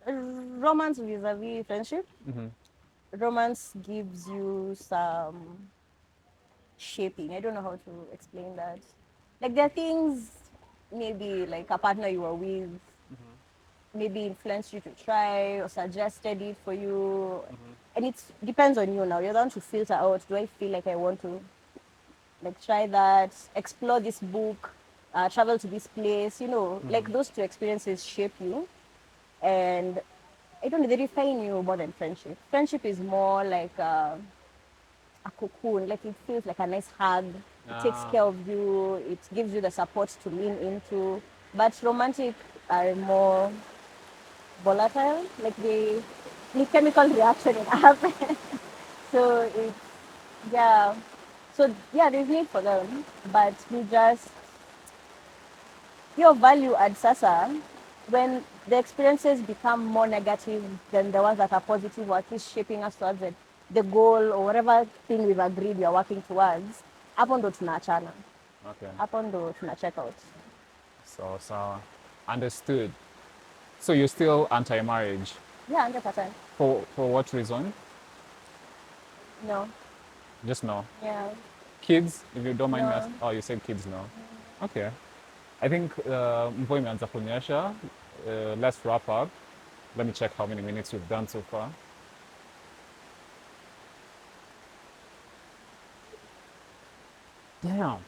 romance vis-a-vis friendship, romance gives you some shaping. I don't know how to explain that. Like there are things maybe like a partner you were with maybe influenced you to try or suggested it for you. And it depends on you now. You're the one to filter out, do I feel like I want to like try that, explore this book, travel to this place, like those two experiences shape you. And I don't know, they define you more than friendship. Friendship is more like a cocoon, like it feels like a nice hug. It takes Ah, care of you, it gives you the support to lean into. But romantic are more volatile, like they need chemical reaction in happen. So it's yeah. So yeah, there's need for them, but we just your value at Sasa when the experiences become more negative than the ones that are positive or at least shaping us towards the goal or whatever thing we've agreed we are working towards. Hapo ndo tunaachana. okay. Hapo ndo tuna check out. So, understood. So you're still anti-marriage. Yeah, 100%. For what reason? No. Just no. Yeah. Kids, if you don't mind me asking. No. Oh, you said kids no. Okay. I think mvua imeanza kunyesha. Let's wrap up. Let me check how many minutes we've done so far. Damn.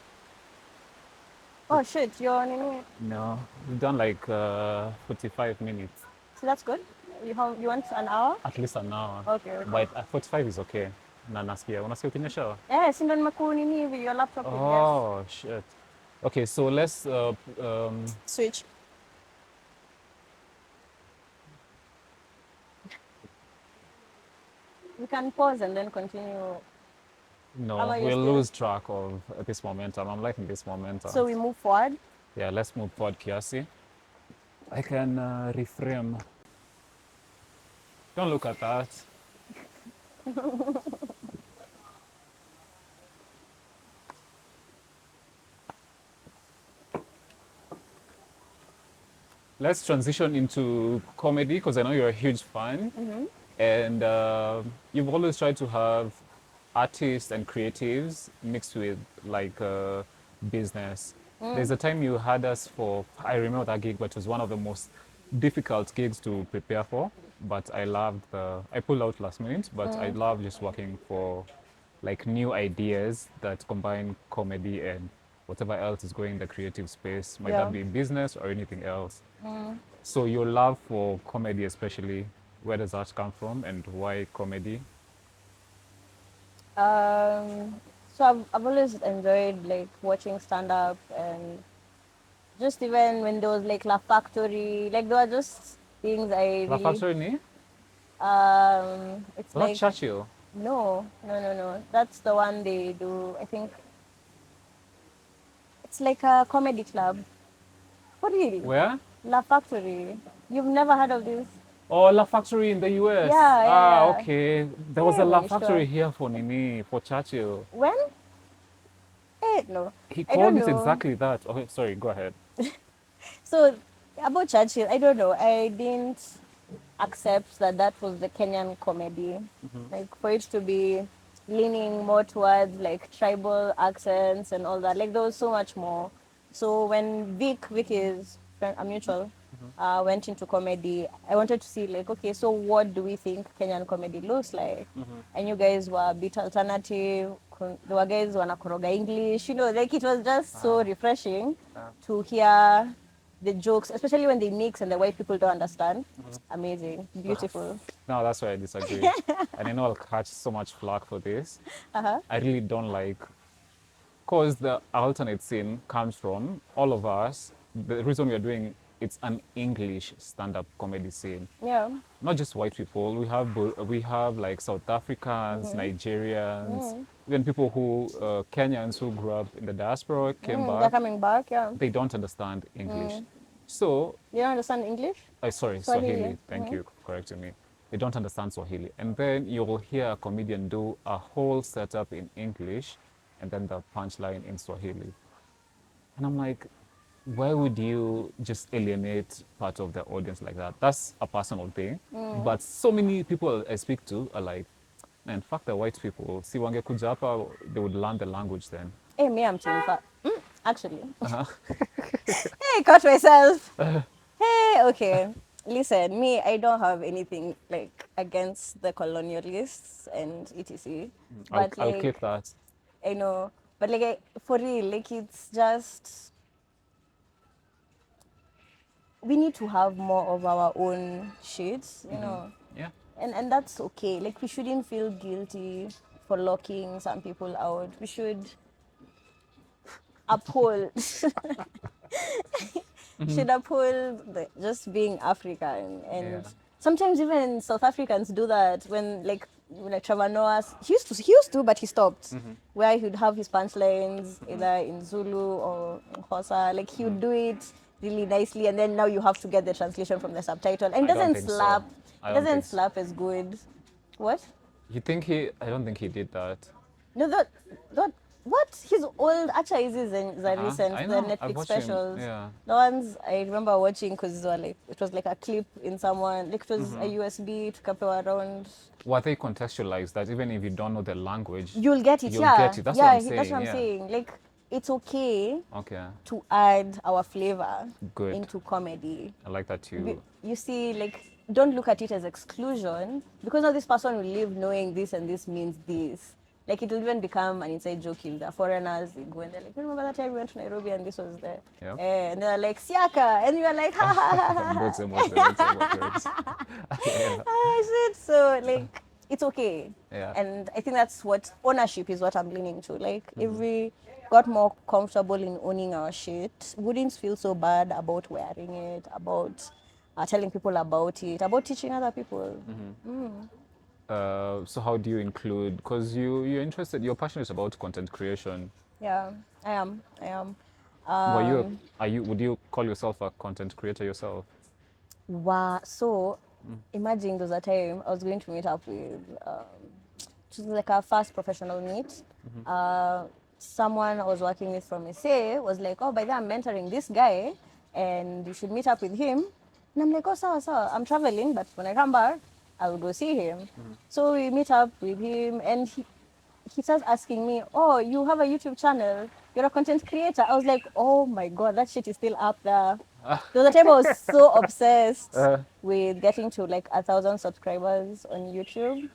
Oh shit, you're nini? No, we've done like 45 minutes, So that's good. You want an hour? at least an hour. Okay, okay. But 45 is okay. Na nasikia, unasikia ukinyesha? Yeah, si ndo nimekunini hivi, your laptop will guess. Oh, shit. Okay, so let's Switch. We can pause and then continue. No, you're we'll still. lose track of this momentum. I'm liking this momentum. So we move forward. Yeah, let's move forward, Kiasi. I can reframe. Don't look at that. Let's transition into comedy because I know you're a huge fan. And you've always tried to have artists and creatives mixed with like business. There's a time you had us for, I remember that gig, but it was one of the most difficult gigs to prepare for. But I loved I pulled out last minute, but I love just working for like new ideas that combine comedy and whatever else is going in the creative space, might Yeah. that be business or anything else. So your love for comedy, especially, where does that come from, and why comedy? So I've always enjoyed like watching stand up, and just even when there was like La Factory, like there were just things I La really Factory ni? it's Not like Churchill. no. That's the one they do. I think it's like a comedy club. For real? Where? La Factory. You've never heard of this? Oh, La Factory in the US. Yeah, yeah, Ah, yeah. okay. There was Hey, a La man, sure. Factory here for Nini, for Churchill. When? Eh, no. He I don't called it know. exactly that. Okay, sorry, go ahead. So about Churchill, I don't know. I didn't accept that that was the Kenyan comedy. Like for it to be leaning more towards like tribal accents and all that. Like there was so much more. So when Vic is a mutual, went into comedy, I wanted to see like, okay, so what do we think Kenyan comedy looks like? And you guys were a bit alternative. There were guys who wanakoroga English, like it was just so refreshing to hear the jokes, especially when they mix and the white people don't understand. Amazing, beautiful. No, that's why I disagree. And I know I'll catch so much flack for this. I really don't like, because the alternate scene comes from all of us. The reason we are doing it's an English stand-up comedy scene. Yeah. Not just white people. We have like South Africans, Nigerians, even people who Kenyans who grew up in the diaspora came They're back. coming back, yeah. They don't understand English. So, You don't understand English? sorry, Swahili. Swahili. Thank you for correcting me. They don't understand Swahili, and then you'll hear a comedian do a whole setup in English, and then the punchline in Swahili. And I'm like, why would you just alienate part of the audience like that? That's a personal thing. But so many people I speak to are like, man, fuck the white people. Si wangekuja hapa, they would learn the language then. Hey, me, I'm Team Fat. Actually. Hey, caught myself. Hey, okay. Listen, me, I don't have anything like against the colonialists and etc. I'll, But I'll like, clip that. I know, but like for real, like it's just we need to have more of our own shit. Yeah. And that's okay. Like we shouldn't feel guilty for locking some people out. We should uphold should uphold just being African. And Yeah. sometimes even South Africans do that when like Trevor Noah, he used to, but he stopped. Where he would have his punchlines either in Zulu or in Xhosa. Like he would do it really nicely, and then now you have to get the translation from the subtitle, and it I don't doesn't think slap. so. It I don't doesn't think so. slap as good. What? You think he? I don't think he did that. No, that what? His old actually is the recent I the know. I've Netflix watched him. specials. Yeah. The ones I remember watching because like it was like a clip in someone like it was a USB to go around. What they contextualize that even if you don't know the language, You'll get it, you'll yeah, get it. That's what yeah. I'm That's saying. what I'm Yeah. saying. Like it's okay Okay. to add our flavor Good. into comedy. I like that too. You see, like don't look at it as exclusion because now this person will live knowing this and this means this. Like it will even become an inside joke if the foreigners they go and they're like, remember that time we went to Nairobi and this was there, Yeah. and they're like Siaka, and you're like ha ha ha ha. Words and words and words and words. Yeah. Shit. So like it's okay. Yeah. And I think that's what ownership is what I'm leaning to. Like if we got more comfortable in owning our shit, wouldn't feel so bad about wearing it, about telling people about it, about teaching other people. So how do you include? Because you're interested, you're passionate about content creation. Yeah, I am. I am. Were you? Um, Are you? Would you call yourself a content creator yourself? wow. So imagine there was a time I was going to meet up with, it was like our first professional meet. Someone I was working with from SA was like, oh, by the way, I'm mentoring this guy and you should meet up with him. And I'm like, oh, sawa. I'm traveling, but when I come back, I will go see him. So we meet up with him and he starts asking me, oh, you have a YouTube channel, you're a content creator. I was like, oh my God, that shit is still up there. There was a time I was so obsessed Uh, with getting to like 1,000 subscribers on YouTube.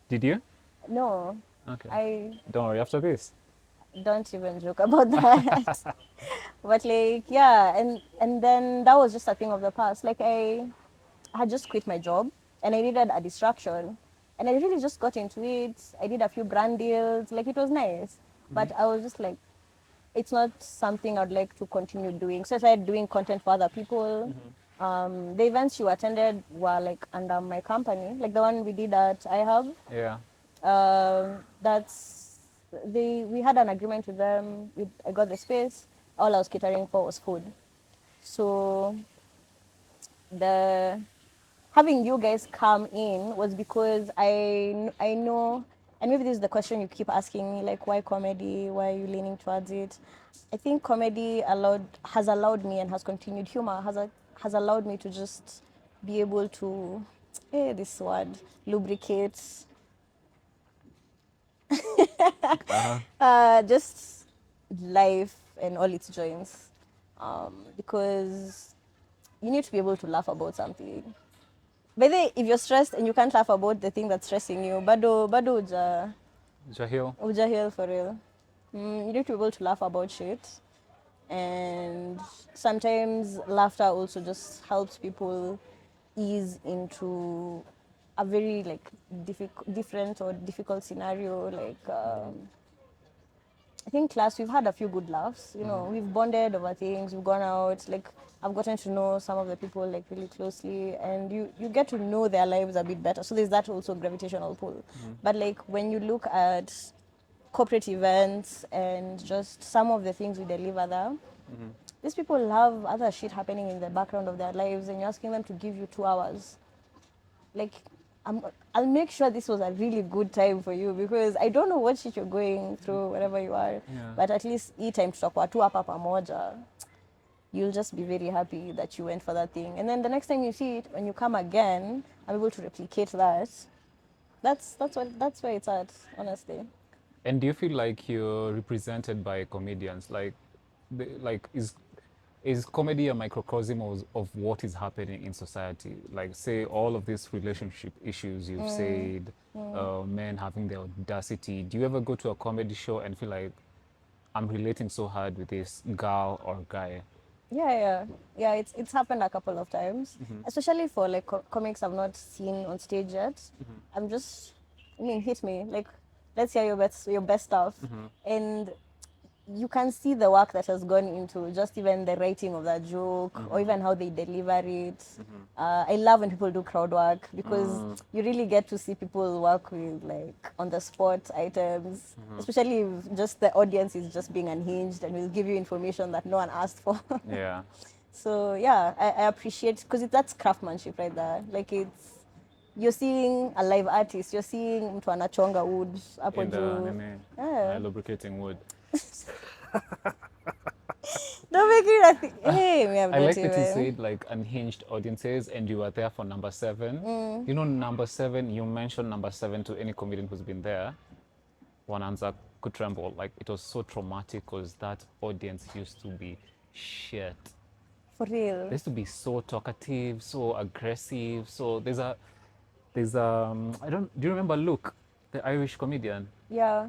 did you? No, Okay. I Don't worry. After this. don't even joke about that. But like, yeah, and then that was just a thing of the past. Like I had just quit my job and I needed a distraction. And I really just got into it. I did a few brand deals. Like it was nice. But I was just like, it's not something I'd like to continue doing. So I started doing content for other people. The events you attended were like under my company, like the one we did at iHub. Yeah. That's we had an agreement with them. I got the space. All I was catering for was food. So the having you guys come in was because I know, and maybe this is the question you keep asking me, like why comedy, why are you leaning towards it. I think comedy has allowed me and has continued, humor has allowed me to just be able to, this word, lubricate Uh-huh. just life and all its joins, because you need to be able to laugh about something. By the way, if you're stressed and you can't laugh about the thing that's stressing you, bado Jahil. uja heal for real. You need to be able to laugh about shit. And sometimes laughter also just helps people ease into a very like different or difficult scenario. Like I think class we've had a few good laughs. You know, we've bonded over things. We've gone out. Like I've gotten to know some of the people like really closely, and you get to know their lives a bit better. So there's that also gravitational pull. But like when you look at corporate events and just some of the things we deliver there, these people have other shit happening in the background of their lives, and you're asking them to give you 2 hours. Like I'm, I'll make sure this was a really good time for you because I don't know what shit you're going through wherever you are, Yeah. but at least hii time tutakuwa tu hapa pamoja. You'll just be very happy that you went for that thing, and then the next time you see it, when you come again, I'm able to replicate that. That's where it's at, honestly. And do you feel like you're represented by comedians? Like, like is comedy a microcosm of what is happening in society? Like, say all of these relationship issues you've said, men having the audacity. Do you ever go to a comedy show and feel like I'm relating so hard with this girl or guy? Yeah. It's happened a couple of times, especially for like comics I've not seen on stage yet. I'm just, I mean, hit me like, let's hear your best stuff, and you can see the work that has gone into just even the writing of that joke or even how they deliver it. I love when people do crowd work because you really get to see people work with like on the spot items, especially if just the audience is just being unhinged and will give you information that no one asked for. Yeah. So yeah, I appreciate because that's craftsmanship right there. Like you're seeing a live artist, you're seeing mtu anachonga wood hapo In the juu. Yeah. lubricating wood. Don't make it a thing. Hey, me have I like dirty, that you man. said like unhinged audiences and you were there for number 7. You know, number 7, you mentioned number 7 to any comedian who's been there. Wananza could tremble. Like it was so traumatic because that audience used to be shit. For They real. used to be so talkative, so aggressive. So there's I don't do you remember Luke, the Irish comedian? Yeah.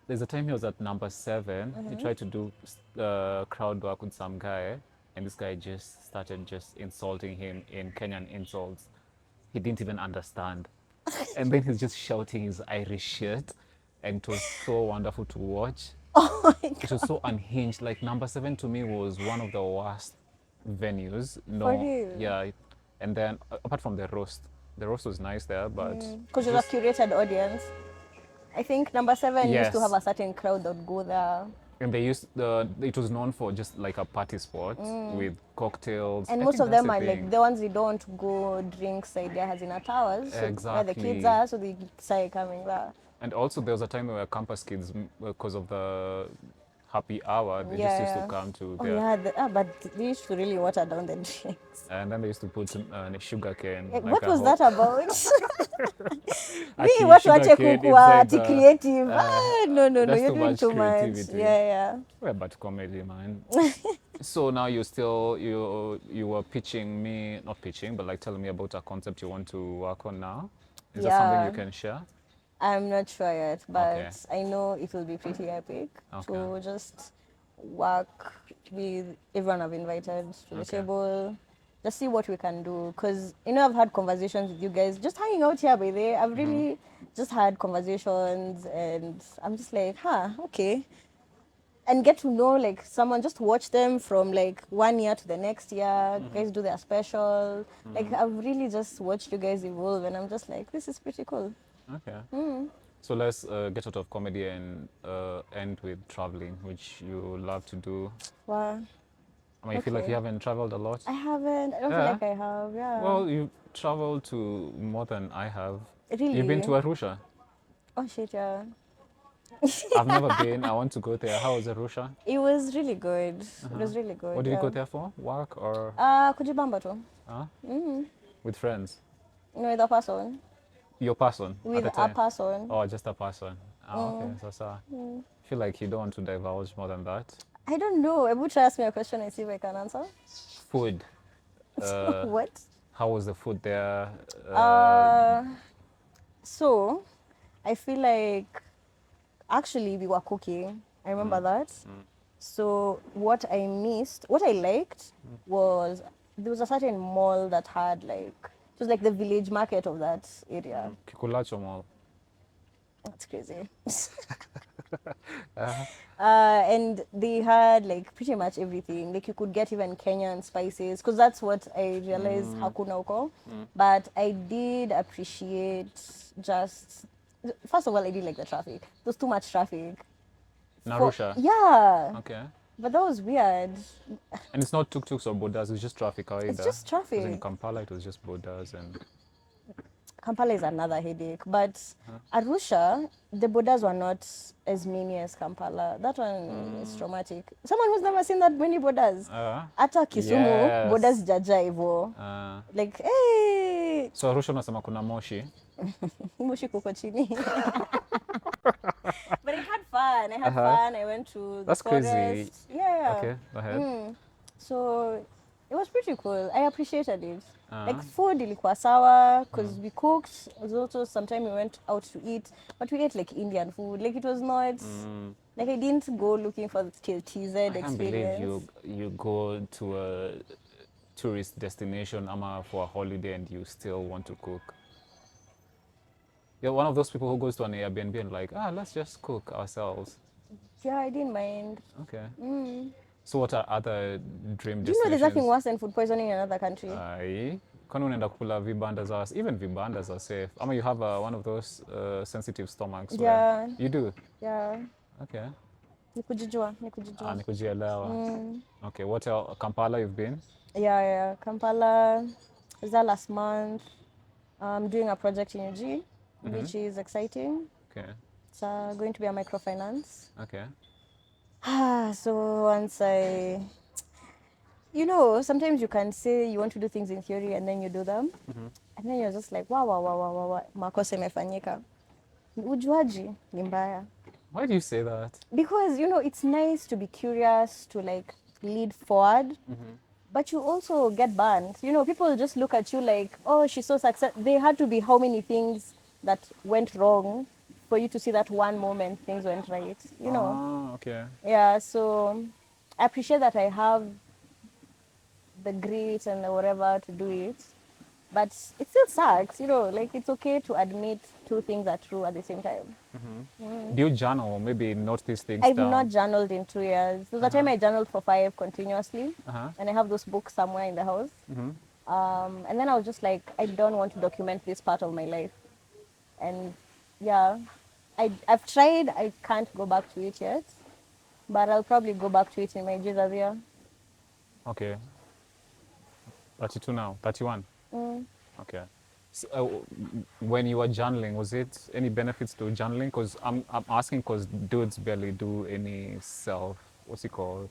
There's a time he was at number 7. He tried to do crowd work with some guy, and this guy just started just insulting him in Kenyan insults. He didn't even understand. And then he's just shouting his Irish shit, and it was so wonderful to watch. Oh my It god. was so unhinged. Like number 7 to me was one of the worst venues. For No, real. yeah. And then apart from the roast, The roast was nice there, but Because it was a curated audience. I think number 7 used to have yes. a certain crowd that would go there. And it was known for just like a party spot with cocktails. And I most think of that's them the are thing. like the ones you don't go drink side there has in a towers, so where the kids Exactly. are, so they start coming there. And also there was a time where campus kids, because of the happy hour, they just Yeah, used to yeah. come to Oh there. yeah, but they used to really water down the drinks. And then they used to put sugar cane, Like, like what a was whole that about? Me, aki what sugar wache cane kukua, inside ati the. creative. No, That's you're too doing much too much. creativity. Yeah. Well, but comedy, man. So now you were pitching me, not pitching, but like telling me about a concept you want to work on now. Is that something you Yeah. can share? I'm not sure yet, Okay. but I know it will be pretty epic Okay. to just work with everyone I've invited to the Okay. table, just see what we can do. Because, I've had conversations with you guys, just hanging out here by there. I've really just had conversations, and I'm just like, okay. And get to know like someone, just watch them from like 1 year to the next year. Guys do their special. Like, I've really just watched you guys evolve, and I'm just like, this is pretty cool. Okay. So let's get out of comedy and end with traveling, which you love to do. Wow. I mean, I feel like Okay. you haven't traveled a lot. I haven't. I don't feel Yeah. like I have. Yeah. Well, you've traveled to more than I have. You've been Really? to Arusha. Oh shit, yeah. I've never been. I want to go there. How was Arusha? It was really good. It was really good. What did you Yeah. go there for? Work or Kujibamba tu. with friends? No, with a person. Your person at With the a time? person. Oh, just a person. Okay. So I feel like you don't want to divulge more than that. I don't know. Ebu try ask me a question and see if I can answer. Food. What? How was the food there? So, I feel like actually we were cooking. I remember that. So what I liked was there was a certain mall that had like it was like the village market of that area. Kikulacho Mall. That's crazy. And they had like pretty much everything. Like you could get even Kenyan spices because that's what I realized hakuna huko. But I did appreciate just first of all I did like the traffic. There was too much traffic. Narusha. Yeah. Okay. But that was weird. And it's not tuk-tuks or bodas, it's just traffic either. It's just Because in traffic. Kampala it was just bodas and Kampala is another headache. But Arusha, the borders were not as many as Kampala. That one is traumatic. Someone who's never seen that many borders. Hata Kisumu, yes. borders jaja hivyo. Like, hey, So Arusha unasema kuna moshi. moshi kuko chini. But I had fun. I had fun. I went to the That's forest. crazy. Yeah. Okay, go ahead. So it was pretty cool. I appreciated it. Like food ilikuwa sawa because we cooked. It was also sometime we went out to eat, but we ate like Indian food. Like it was not like I didn't go looking for the TZ I can't experience. believe you go to a tourist destination ama for a holiday and you still want to cook. You're one of those people who goes to an Airbnb and like, let's just cook ourselves. Yeah, I didn't mind. Okay. So what are other dream Do you know destinations? there's nothing worse than food poisoning in another country? Aye. Kwani unaenda kula vibandas are even vibandas are safe. Ama you have one of those sensitive stomachs. Yeah. You do? Yeah. Okay. Ni kujijua. Ni kujielewa. Okay, what else? Kampala you've been? Yeah. Kampala. Was that last month? I'm doing a project in UG, which is exciting. Okay. It's going to be a microfinance. Okay. So once sometimes you can say you want to do things in theory and then you do them. And then you're just like, wow, makosa imefanyika. Ujuaji ni mbaya. Why do you say that? Because, it's nice to be curious, to like lead forward. But you also get burned. People just look at you like, oh, she's so successful. There had to be how many things that went wrong for you to see that one moment things went right, Okay. Yeah, so I appreciate that I have the grit and the whatever to do it. But it still sucks, like it's okay to admit two things are true at the same time. Do you journal? Maybe note these things I've down? not journaled in 2 years. There was a time I journaled for 5 continuously, and I have those books somewhere in the house. And then I was just like, I don't want to document this part of my life. And yeah, I've tried. I can't go back to it yet, but I'll probably go back to it in my Jesus year. Okay. 32 now. 31. Mm. Okay. So, when you were journaling, was it any benefits to journaling? Because I'm asking because dudes barely do any self, what's it called?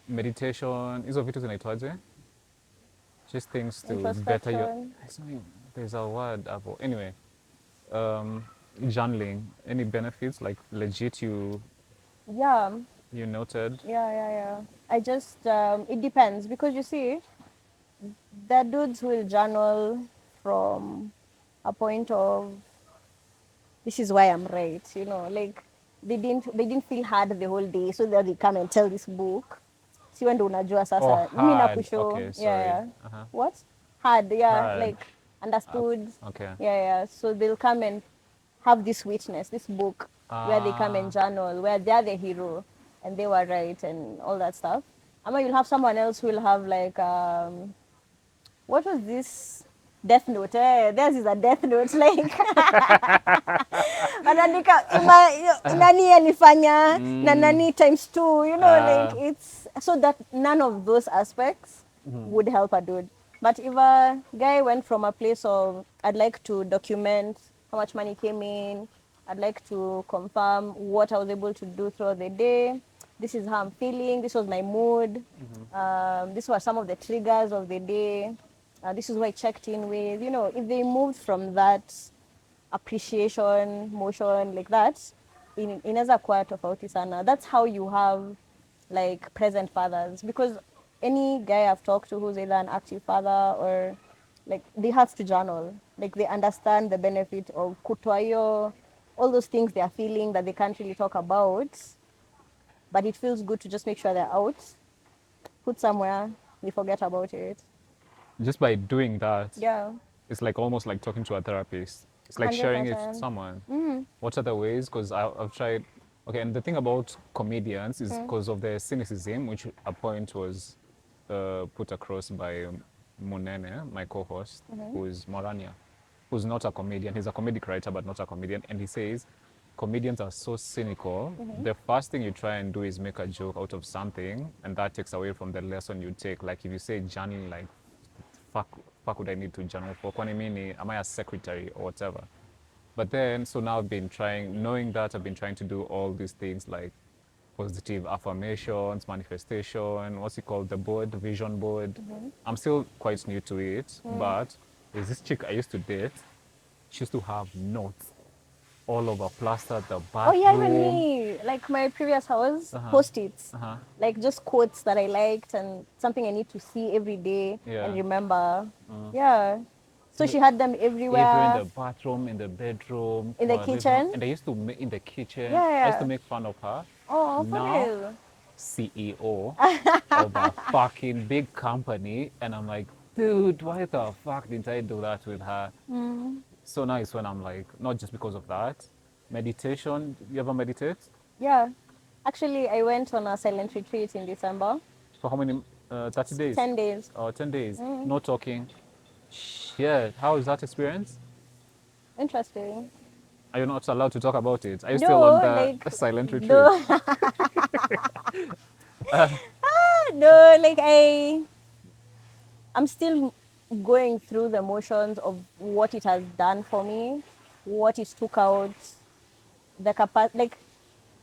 Meditation. Hizo vitu zinaitwaje? Just things to better your. Introspection. There's a word. Anyway, um, journaling. Any benefits? Like legit, Yeah, you noted. yeah. I just, it depends because you see, the dudes will journal from a point of, this is why I'm right, like they didn't feel hard the whole day, so they come and tell this book. Si wewe ndo unajua Oh, sasa, mimi hard. nakushow. Okay, Yeah, sorry. yeah. Uh-huh. What? Hard, yeah, Hard. like understood. Okay. Yeah. So they'll come and have this witness, this book, where they come and Ah. journal, where they're the hero and they were right and all that stuff. Ama you'll have someone else who will have like, what was this? Death Note. Theirs is a Death Note. Like, anaandika nani alifanya na nani times two. Like it's so that none of those aspects would help a dude. But if a guy went from a place of, I'd like to document how much money came in, I'd like to confirm what I was able to do throughout the day. This is how I'm feeling. This was my mood. These were some of the triggers of the day. This is who I checked in with. If they moved from that appreciation motion like that, inaweza kuwa tofauti sana. That's how you have like present fathers, because any guy I've talked to who's either an active father or like, they have to journal. Like, they understand the benefit of kutoa all those things they are feeling that they can't really talk about, but it feels good to just make sure they're out, put somewhere, they forget about it. Just by doing that, Yeah, it's like almost like talking to a therapist. It's like sharing it with 100%. someone. What other ways? Because I've tried. Okay, and the thing about comedians is because of their cynicism, which a point was put across by Munene, my co-host, who is Morania, who's not a comedian. He's a comedic writer, but not a comedian. And he says comedians are so cynical. The first thing you try and do is make a joke out of something, and that takes away from the lesson you take. Like if you say journaling, like fuck would I need to journal for? Kwani mimi, am I a secretary or whatever? But then, so now I've been trying, knowing that I've been trying to do all these things like positive affirmations, manifestation, what's it called, the board, the vision board. I'm still quite new to it, but there's this chick I used to date. She used to have notes all over, plastered the Oh yeah, even bathroom. me. Like my previous house, Uh-huh. post-its. Uh-huh. Like just quotes that I liked and something I need to see every day and Yeah. remember. Yeah. So she had them Either in everywhere. the bathroom, in the bedroom, In the or living, kitchen. and I used to make in the kitchen. I used to Yeah. make fun of her. Oh, for Now, real. CEO of a fucking big company, and I'm like, dude, why the fuck didn't I do that with her? So now it's when I'm like, not just because of that. Meditation. You ever meditate? Yeah. Actually, I went on a silent retreat in December. For how many? 30 days 10 days. or 10 days? No talking. Shit. How is that experience? Interesting. Are you not allowed to talk about it? Are you still on No, the like, silent retreat? no, no, like I'm still going through the motions of what it has done for me, what it took out, the capacity, like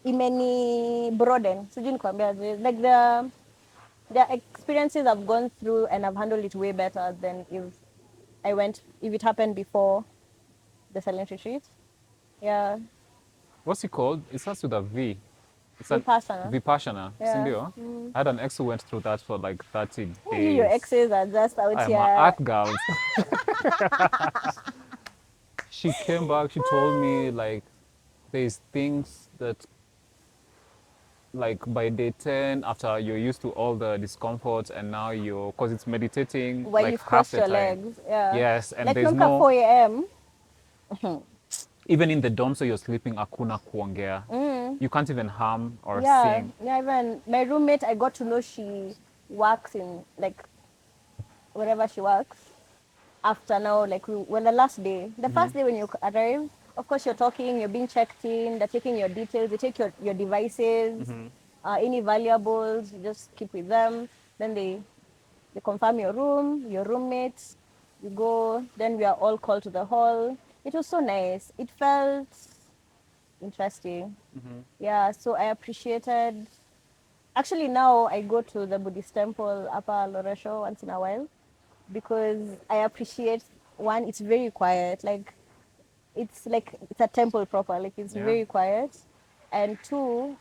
imeni broaden. Sijui nikwambiaje. Like the experiences I've gone through and I've handled it way better than if it happened before the silent retreat. Yeah, What's it called? It starts with a V. It's an Vipassana. Vipassana, Yeah. sindio? I had an ex who went through that for like 30 Your days. exes are just out I'm a here. art girl. She came back, she told me like there's things that like by day 10 after you're used to all the discomforts and now you're, because it's meditating When like you've half crossed the your time. legs. Yeah. Yes, and Like there's Nonka no, 4 a.m. even in the dorm, so you're sleeping, akuna kuongea. You can't even hum or Yeah. sing. Yeah, even my roommate, I got to know she works in like wherever she works, after now, like when the last day, the first day when you arrive, of course you're talking, you're being checked in, they're taking your details, they take your devices, any valuables, you just keep with them. Then they confirm your room, your roommates, you go, then we are all called to the hall. It was so nice. It felt interesting. Yeah, so I appreciated. Actually, now I go to the Buddhist temple, Upper Loresho, once in a while because I appreciate one, it's very quiet. Like it's a temple proper, like it's Yeah. very quiet. And two,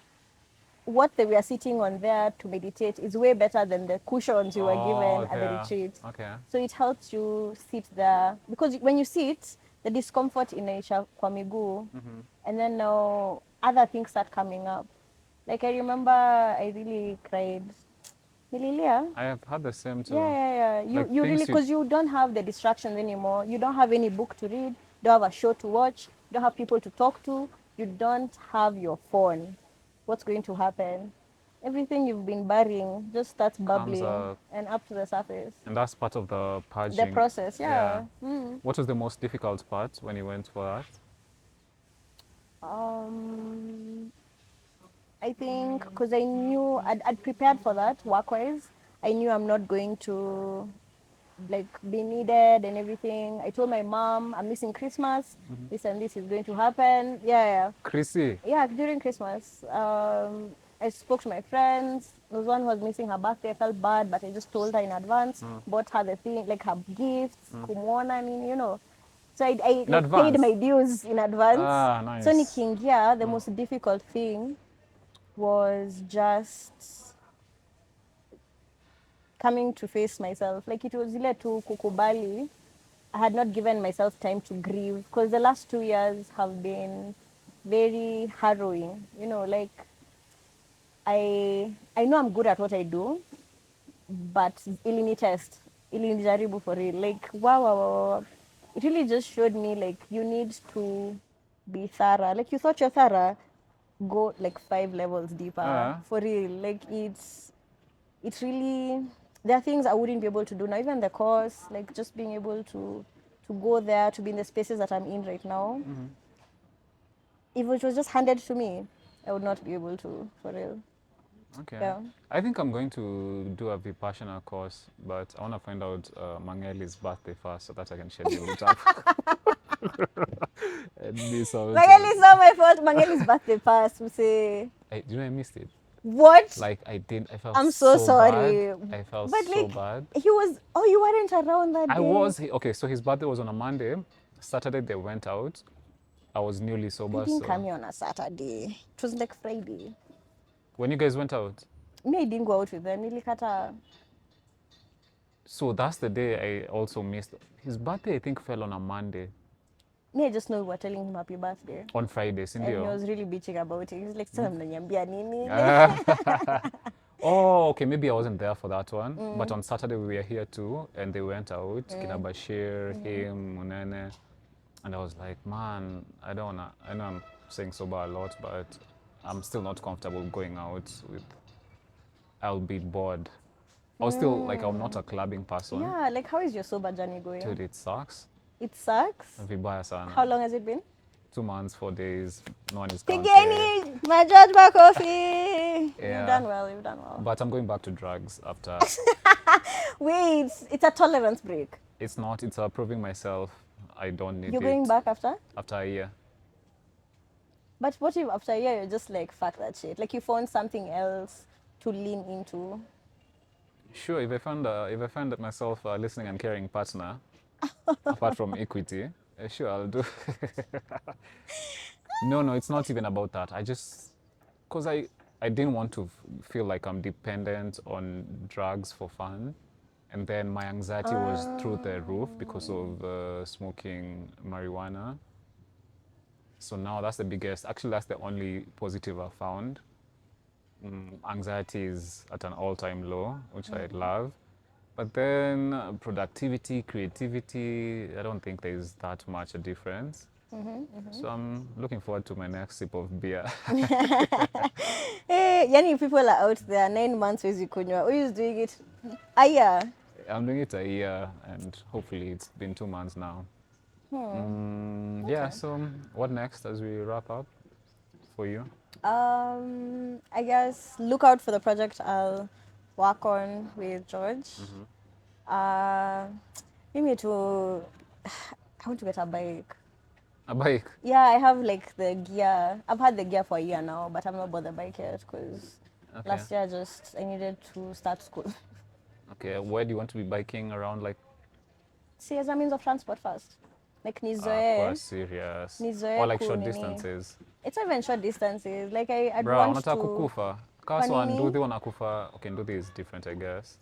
what they were sitting on there to meditate is way better than the cushions you were given at the there. retreat. Okay. So it helps you sit there because when you sit, the discomfort inaisha kwa miguu, and then now other things start coming up. Like I remember, I really cried. Nililia. I have had the same too. Yeah. You Like you really things because you don't have the distractions anymore. You don't have any book to read. Don't have a show to watch. You don't have people to talk to. You don't have your phone. What's going to happen? Everything you've been burying just starts bubbling up. and up to the surface. And that's part of the The purging. process, yeah. What was the most difficult part when you went for that? I think because I knew I'd prepared for that work-wise. I knew I'm not going to like be needed and everything. I told my mom I'm missing Christmas. This and this is going to happen. Yeah. Chrissy. Yeah, during Christmas. I spoke to my friends. There was one who was missing her birthday. I felt bad, but I just told her in advance. Bought her the thing, like her gifts, kumwona, I mean, you know. So I like, paid my dues in advance. Ah, nice. So nikiingia, the most difficult thing was just coming to face myself. Like it was ile tu kukubali. I had not given myself time to grieve because the last 2 years have been very harrowing. You know, like I know I'm good at what I do, but ilini test, ilini jaribu for real. Like wow. It really just showed me like you need to be thorough. Like you thought you're thorough, go like 5 levels deeper for real. Like it's really, there are things I wouldn't be able to do now. Even the course, like just being able to go there, to be in the spaces that I'm in right now. If it was just handed to me, I would not be able to, for real. Okay. Yeah. I think I'm going to do a Vipassana course, but I want to find out Mangeli's birthday first so that I can schedule it up. And this out. Mangeli's not my fault. Mangeli's birthday passed. We say, Do you know I missed it? what? Like I did. I felt I'm so sorry. bad. I felt But so like, bad. he was, oh, you weren't around that day? I was. Okay, so his birthday was on a Monday. Saturday they went out. I was newly sober. He didn't so come here on a Saturday. It was like Friday. when you guys went out, Me, I didn't go out with them. Nilikata. so that's the day I also missed. His birthday I think fell on a Monday. Me, I just know we were telling him happy birthday. On Friday, And he Cindy. was really bitching about it. He was like, sasa mnaniambia nini? Oh, okay, maybe I wasn't there for that one. But on Saturday we were here too, and they went out. Kina Bashir, him, Munene, and I was like, man, I know I'm saying sober a lot, but I'm still not comfortable going out with. I'll be bored. I was still like, I'm not a clubbing person. Yeah, like how is your sober journey going? Dude, it sucks. It sucks. Vibaya sana. How long has it been? 2 months, 4 days. No one is counted. Pigeni, my judge back coffee. Yeah. You've done well, you've done well. But I'm going back to drugs after. Wait, it's a tolerance break. It's not. It's proving myself. I don't need You're it. going back after? After a year. But what if after a year you're just like, fuck that shit? Like you found something else to lean into? Sure, if I find myself a listening and caring partner, apart from equity, sure, I'll do. No, it's not even about that. I just, because I didn't want to feel like I'm dependent on drugs for fun. And then my anxiety was through the roof because of smoking marijuana. So now that's the biggest, actually that's the only positive I found. Anxiety is at an all-time low, which I love. But then productivity, creativity, I don't think there's that much a difference. So I'm looking forward to my next sip of beer. Hey, yani people are out there, 9 months wezi kunywa. Who is doing it? Aya. I'm doing it a year, and hopefully it's been 2 months now. Yeah. Okay. So what next as we wrap up for you? I guess look out for the project I'll work on with George. Uh, maybe to I want to get a bike. A bike. Yeah, I have like the gear. I've had the gear for a year now, but I'm not bought the bike yet because Okay. last year just I needed to start school. Okay. Where do you want to be biking around? Like, See, as a means of transport first. Like quite nizoe, serious. Or nizoe like short kunini. distances. It's not even short distances. Like I'd Bro, want unataka to. kukufa. Kwa Kaso nini? Nduthi wanakufa. Okay, Nduthi is different, I guess.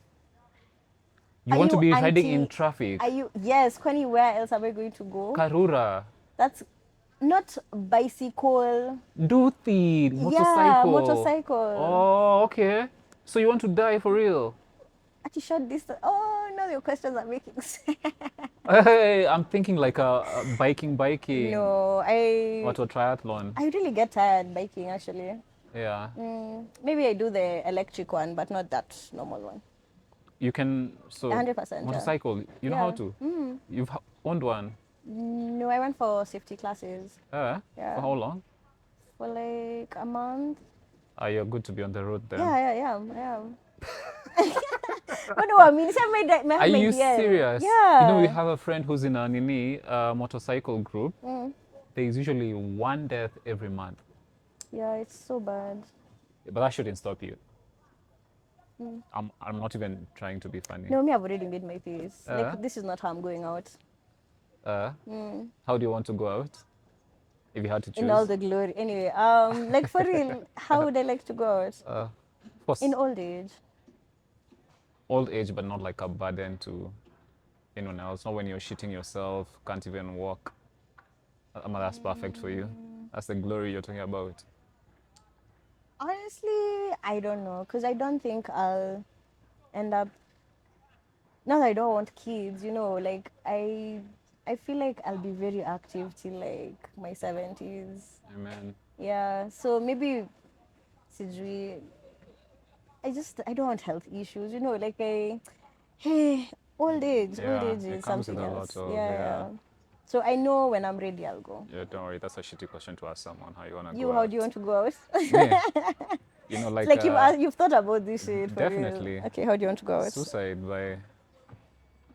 You Are want to you be riding in anti? traffic. Are you? Yes, Kwani, where else am I going to go? Karura. That's not bicycle. Nduthi. Yeah, Motorcycle. motorcycle. Oh, okay. So you want to die for real? At a short distance. Oh, no, your questions are making sense. Hey, I'm thinking like a biking. No, What a triathlon. I really get tired biking actually. Yeah. Maybe I do the electric one, but not that normal one. You can, so 100%, yeah. motorcycle, you know how Yeah. to? You've owned one. No, I went for safety classes. For Yeah. how long? For like a month. You're good to be on the road then. Yeah, I am. What do I mean? It's my Are you DL. serious? Yeah. You know, we have a friend who's in a motorcycle group. There is usually one death every month. Yeah, it's so bad. But that shouldn't stop you. I'm not even trying to be funny. No, me, I've already made my peace. Like, this is not how I'm going out. How do you want to go out? If you had to choose. In all the glory. Anyway, like for real, how would I like to go out? Of course, In old age. old age, but not like a burden to anyone else. Not when you're shitting yourself, can't even walk. That's perfect for you. That's the glory you're talking about. Honestly, I don't know, because I don't think I'll end up. Not that I don't want kids, like I feel like I'll be very active till like my 70s. Amen. Yeah, so maybe sijui, I don't want health issues, like hey, old age Yeah, is it comes something with a else. lot of, Yeah. So I know when I'm ready I'll go. Yeah, don't worry. That's a shitty question to ask someone. How you wanna You, go how out? do you want to go out? Me, like, It's like you've thought about this shit for definitely. real. Okay, how do you want to go out? Suicide by.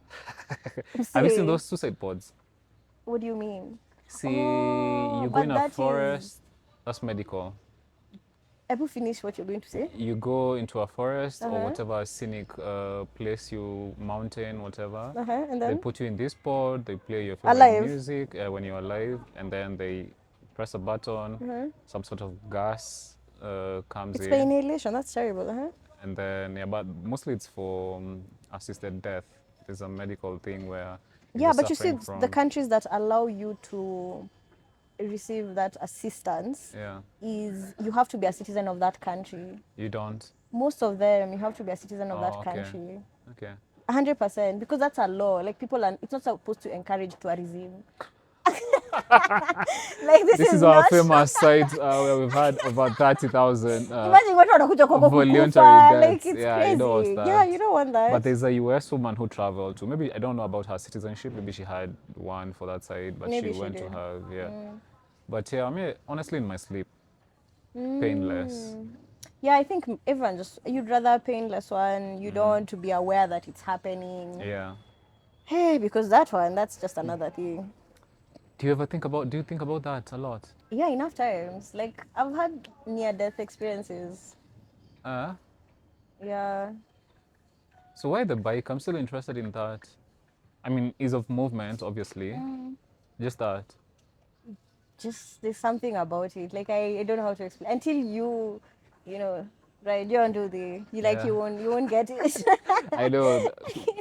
I'm Have you seen saying, those suicide pods? what do you mean? See, Oh, you go but in a that is- forest. That's medical. Have you finished what you're going to say? You go into a forest or Uh-huh. whatever scenic place, mountain, whatever. And They then put you in this pod. They play your favorite Alive. music when you're alive, and then they press a button. Some sort of gas comes it's in. for inhalation. That's terrible. And then, yeah, but mostly it's for assisted death. There's a medical thing where if Yeah, you're but you see, suffering from, the countries that allow you to receive that assistance yeah, is you have to be a citizen of that country. you don't. Most of them, you have to be a citizen of that Oh, okay. country. Okay. 100%, because that's a law. Like people are, it's not supposed to encourage tourism. Like This is not. our famous site where we've had over 30,000 Imagine what wanakuja kwako voluntary kukufa. deaths. Like it's Yeah, crazy. you don't want that. Yeah, you don't want that. But there's a US woman who traveled to, maybe, I don't know about her citizenship, maybe she had one for that side, but Maybe she she went to did. have, yeah. But yeah, I mean, honestly, in my sleep, painless. Yeah, I think everyone you'd rather painless one. You don't want to be aware that it's happening. Yeah. Hey, because that's just another thing. Do you think about that a lot? Yeah, enough times. Like I've had near-death experiences. Yeah. So why the bike? I'm still interested in that. I mean, ease of movement, obviously. Just that. Just there's something about it. Like I don't know how to explain until right? You don't do you like Yeah. you won't get it. I know.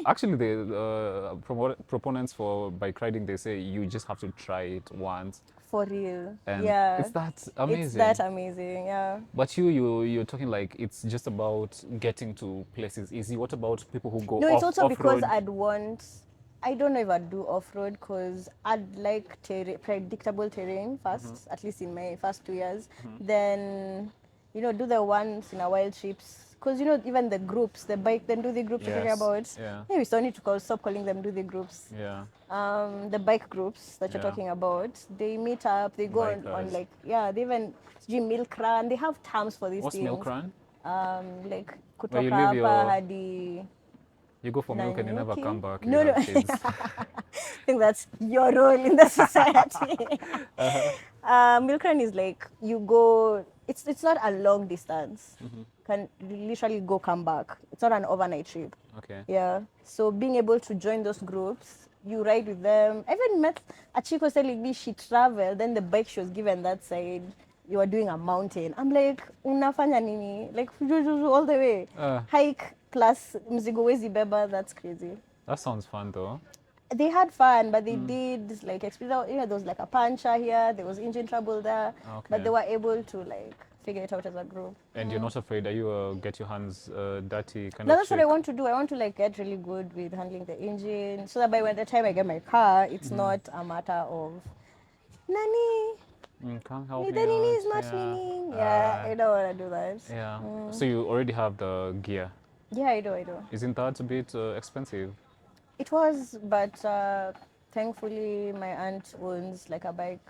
Actually, the proponents for bike riding, they say you just have to try it once. For real. And yeah. it's that amazing. It's that amazing. Yeah. But you're talking like it's just about getting to places easy. What about people who go No, it's also because off-road? I don't know if I'd do off-road because I'd like predictable terrain first, at least in my first 2 years. Then, do the once in a while trips because even the groups, the bike, then do the groups you're talking Yes. about. Yeah. Maybe we still need to stop calling them do the groups. Yeah. The bike groups that you're Yeah. talking about, they meet up, they go on Bikers. like, yeah, they even milk run, they have terms for these What's things. milk run? Like Where you kutoka leave hapa your, hadi you go for milk and you never Nanyuki. come back. No, You no. have kids. I think that's your role in the society. Milk run is like you go. It's not a long distance. Can literally go come back. It's not an overnight trip. Okay. Yeah. So being able to join those groups, you ride with them. I even met a chick was telling me she traveled, then the bike she was given that side, you are doing a mountain. I'm like, unafanya nini? Like all the way. Hike plus mzigo wezi beba, that's crazy. That sounds fun though. They had fun, but they did like experience. There was like a puncture here, there was engine trouble there, Okay. but they were able to like figure it out as a group. And you're not afraid? Are you a get your hands dirty kind No, of that's what chick? I want to do. I want to like get really good with handling the engine, so that by the time I get my car, it's not a matter of Nani. Come help The me Nini out. is not Yeah. Nini. Yeah, I don't want to do that. Yeah. So you already have the gear. Yeah, I do. Isn't that a bit expensive? It was, but thankfully my aunt owns like a bike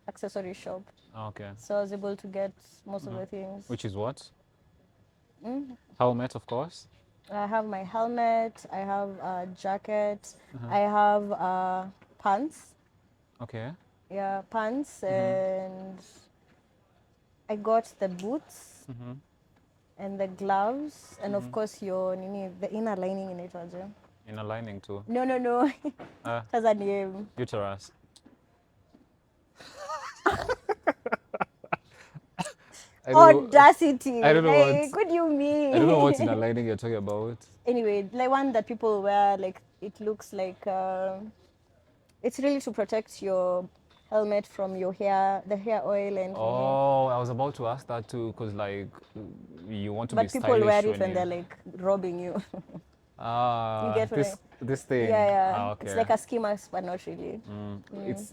accessory shop, Okay. so I was able to get most of the things. Which is what? Helmet, of course. I have my helmet, I have a jacket, I have pants. Okay. Yeah, pants, and I got the boots and the gloves, and of course the inner lining in it. In a lining too. No. Uh, That's a name. Uterus. I don't know, Audacity. I don't know Like, what what do you mean? I don't know what's in a lining you're talking about. Anyway, like one that people wear, like it looks like it's really to protect your helmet from your hair, the hair oil and. Oh, I was about to ask that too, because like you want to be But people stylish wear it when when you. they're like robbing you. You get what this thing. Yeah. Ah, okay. It's like a ski mask, but not really, It's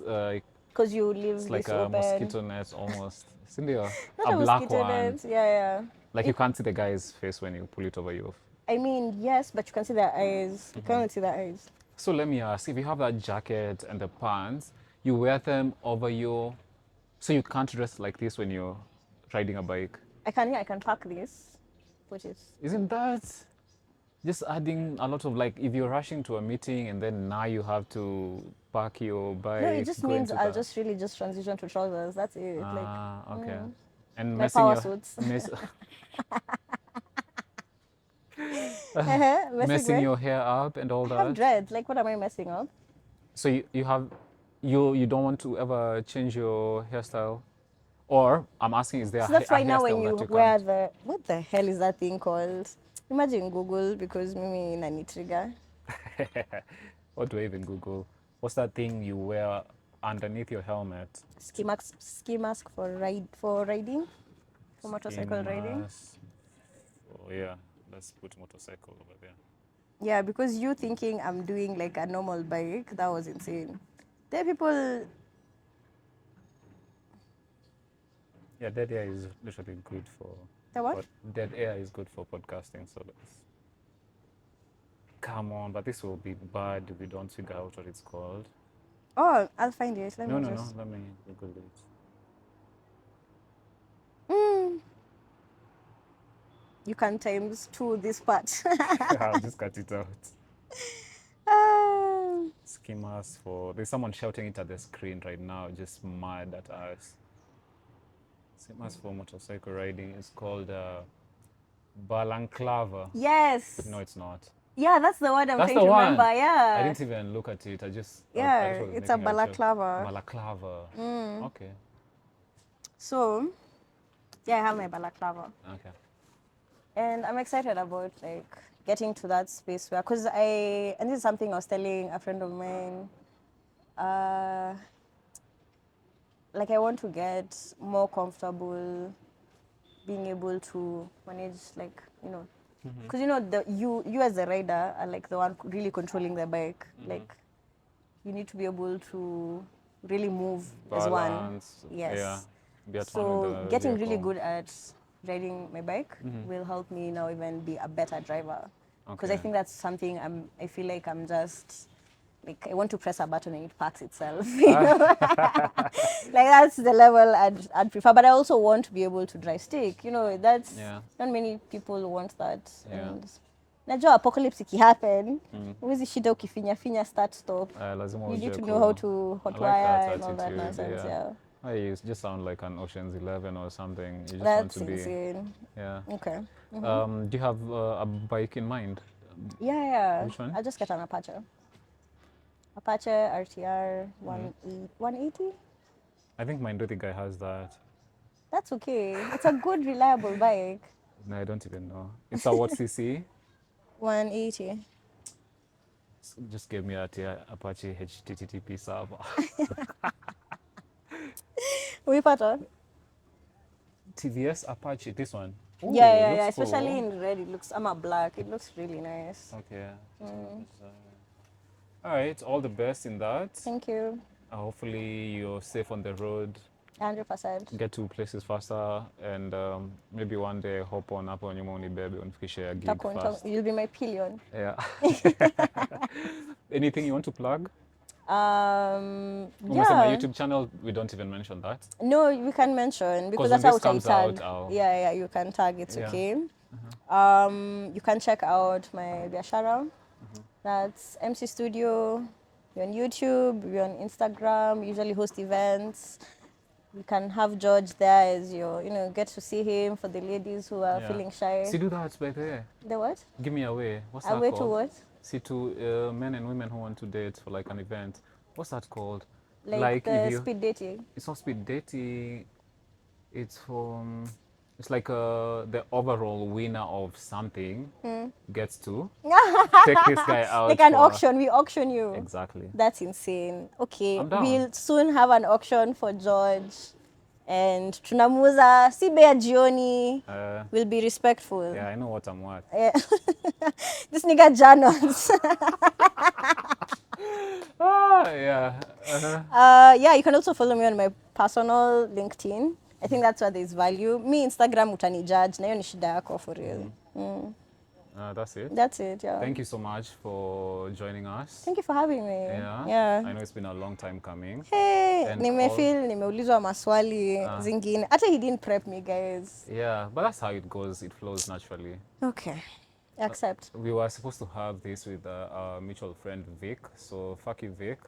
because you leave it's like this a open. mosquito net almost. Isn't it Not a black mosquito one? net. Yeah. Like you can't see the guy's face when you pull it over you. I mean, yes, but you can see their eyes. You cannot see their eyes. So let me ask, if you have that jacket and the pants, you wear them over your, so you can't dress like this when you're riding a bike. I can pack this, which is. Isn't that just adding a lot of like, if you're rushing to a meeting and then now you have to park your bike? No, it just go means into I'll the- just really just transition to trousers. That's it. Okay. And My messing power your suits. messing Messing your hair up and all I have that. dreads. Like, what am I messing up? So you have you don't want to ever change your hairstyle, or I'm asking, is there So a, that's a why now when hairstyle you that you wear can't? what the hell is that thing called? Imagine Google, because mimi nani trigger. What do I even Google? What's that thing you wear underneath your helmet? Ski mask for riding, for motorcycle riding. Mask. Oh yeah, let's put motorcycle over there. Yeah, because you thinking I'm doing like a normal bike, that was insane. There are people. Yeah, dead air is literally good for. The what? Dead air is good for podcasting. So let's. Come on, but this will be bad if we don't figure out what it's called. Oh, I'll find it. Let No, me no, just. no. Let me Google it. You can times 2 this part. I'll just cut it out. Ah. Ski mask for. There's someone shouting it at the screen right now, just mad at us. Ski mask for motorcycle riding is called balaclava. Yes. No, it's not. Yeah, that's the word I'm That's trying the to one. remember. Yeah. I didn't even look at it. I just. Yeah, I was it's a making joke. balaclava. Balaclava. Okay. So, yeah, I have my balaclava. Okay. And I'm excited about like getting to that space where, and this is something I was telling a friend of mine, like I want to get more comfortable being able to manage, like, because you as the rider are like the one really controlling the bike. Like, you need to be able to really move as one. Balance. Yes. Yeah. Be at one So with the getting really vehicle. good at riding my bike will help me now even be a better driver. Because I Okay. think that's something I feel like I'm just like I want to press a button and it parks itself. You know? Like that's the level I'd prefer. But I also want to be able to drive stick. You know, that's Yeah. not many people want that. Yeah. And najua apocalypse ikihappen, huwezi shida ukifinya start stop. Lazima You need ujue to know how to I like that hotwire and all that attitude, nonsense. Yeah. Oh, you just sound like an Ocean's 11 or something. You just want That's to be, insane. yeah. Okay. Do you have a bike in mind? Yeah. Which one? I'll just get an Apache. Apache RTR 180. I think my Nduti guy has that. That's okay. It's a good, reliable bike. No, I don't even know. It's a what cc? 180. Just give me a Apache HTTP server. Uipata? TVS Apache, this one. Ooh, Yeah. looks Especially cool. in red. It looks, I'm a black. It looks really nice. Okay. All right, all the best in that. Thank you. Hopefully you're safe on the road, 100%. get to places faster, and maybe one day hop on hapo nyuma unibebe unifikishe ya gig fast. You'll be my pillion. Yeah. Anything you want to plug? Umesema Yeah. YouTube channel, we don't even mention that. No, we can mention because when that's how this I comes tag. out, Yeah, you can tag. It's Yeah. okay. You can check out my biashara. That's MC Studio. We're on YouTube. We're on Instagram. We usually host events. You can have George there as your, get to see him for the ladies who are feeling shy. See, do that by there. The what? Give me away. What's A that way called? to what? See, to men and women who want to date for like an event. What's that called? Like if the you, speed dating. It's not speed dating. It's from. It's like the overall winner of something gets to take this guy out. Like an for- auction. We auction you. Exactly. That's insane. Okay, I'm down. we'll soon have an auction for George. And tunamuza si bei ya jioni. We'll be respectful. Yeah, I know what I'm worth. Yeah. This nigga Janos. Yeah. Yeah, you can also follow me on my personal LinkedIn. I think that's where there's value. Me, Instagram utani judge. Na hiyo ni shida yako for real. That's it. That's it, yeah. Thank you so much for joining us. Thank you for having me. Yeah. I know it's been a long time coming. Hey, And nimeulizwa maswali zingine. Hata he didn't prep me, guys. Yeah, but that's how it goes. It flows naturally. Okay. Accept. We were supposed to have this with our mutual friend Vic, so fuck you, Vic.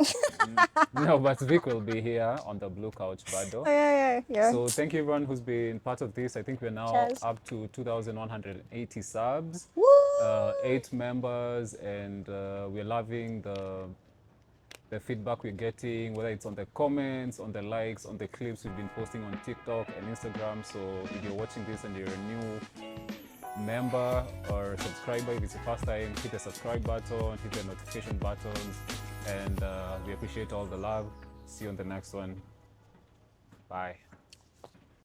No, but Vic will be here on the Blue Couch Bado. Oh, yeah. So thank you everyone who's been part of this. I think we're now Cheers. up to 2,180 subs, Woo! 8 members, and we're loving the feedback we're getting, whether it's on the comments, on the likes, on the clips we've been posting on TikTok and Instagram. So if you're watching this and you're a new member or subscriber, if it's your first time, hit the subscribe button, hit the notification buttons, and we appreciate all the love. See you on the next one. Bye.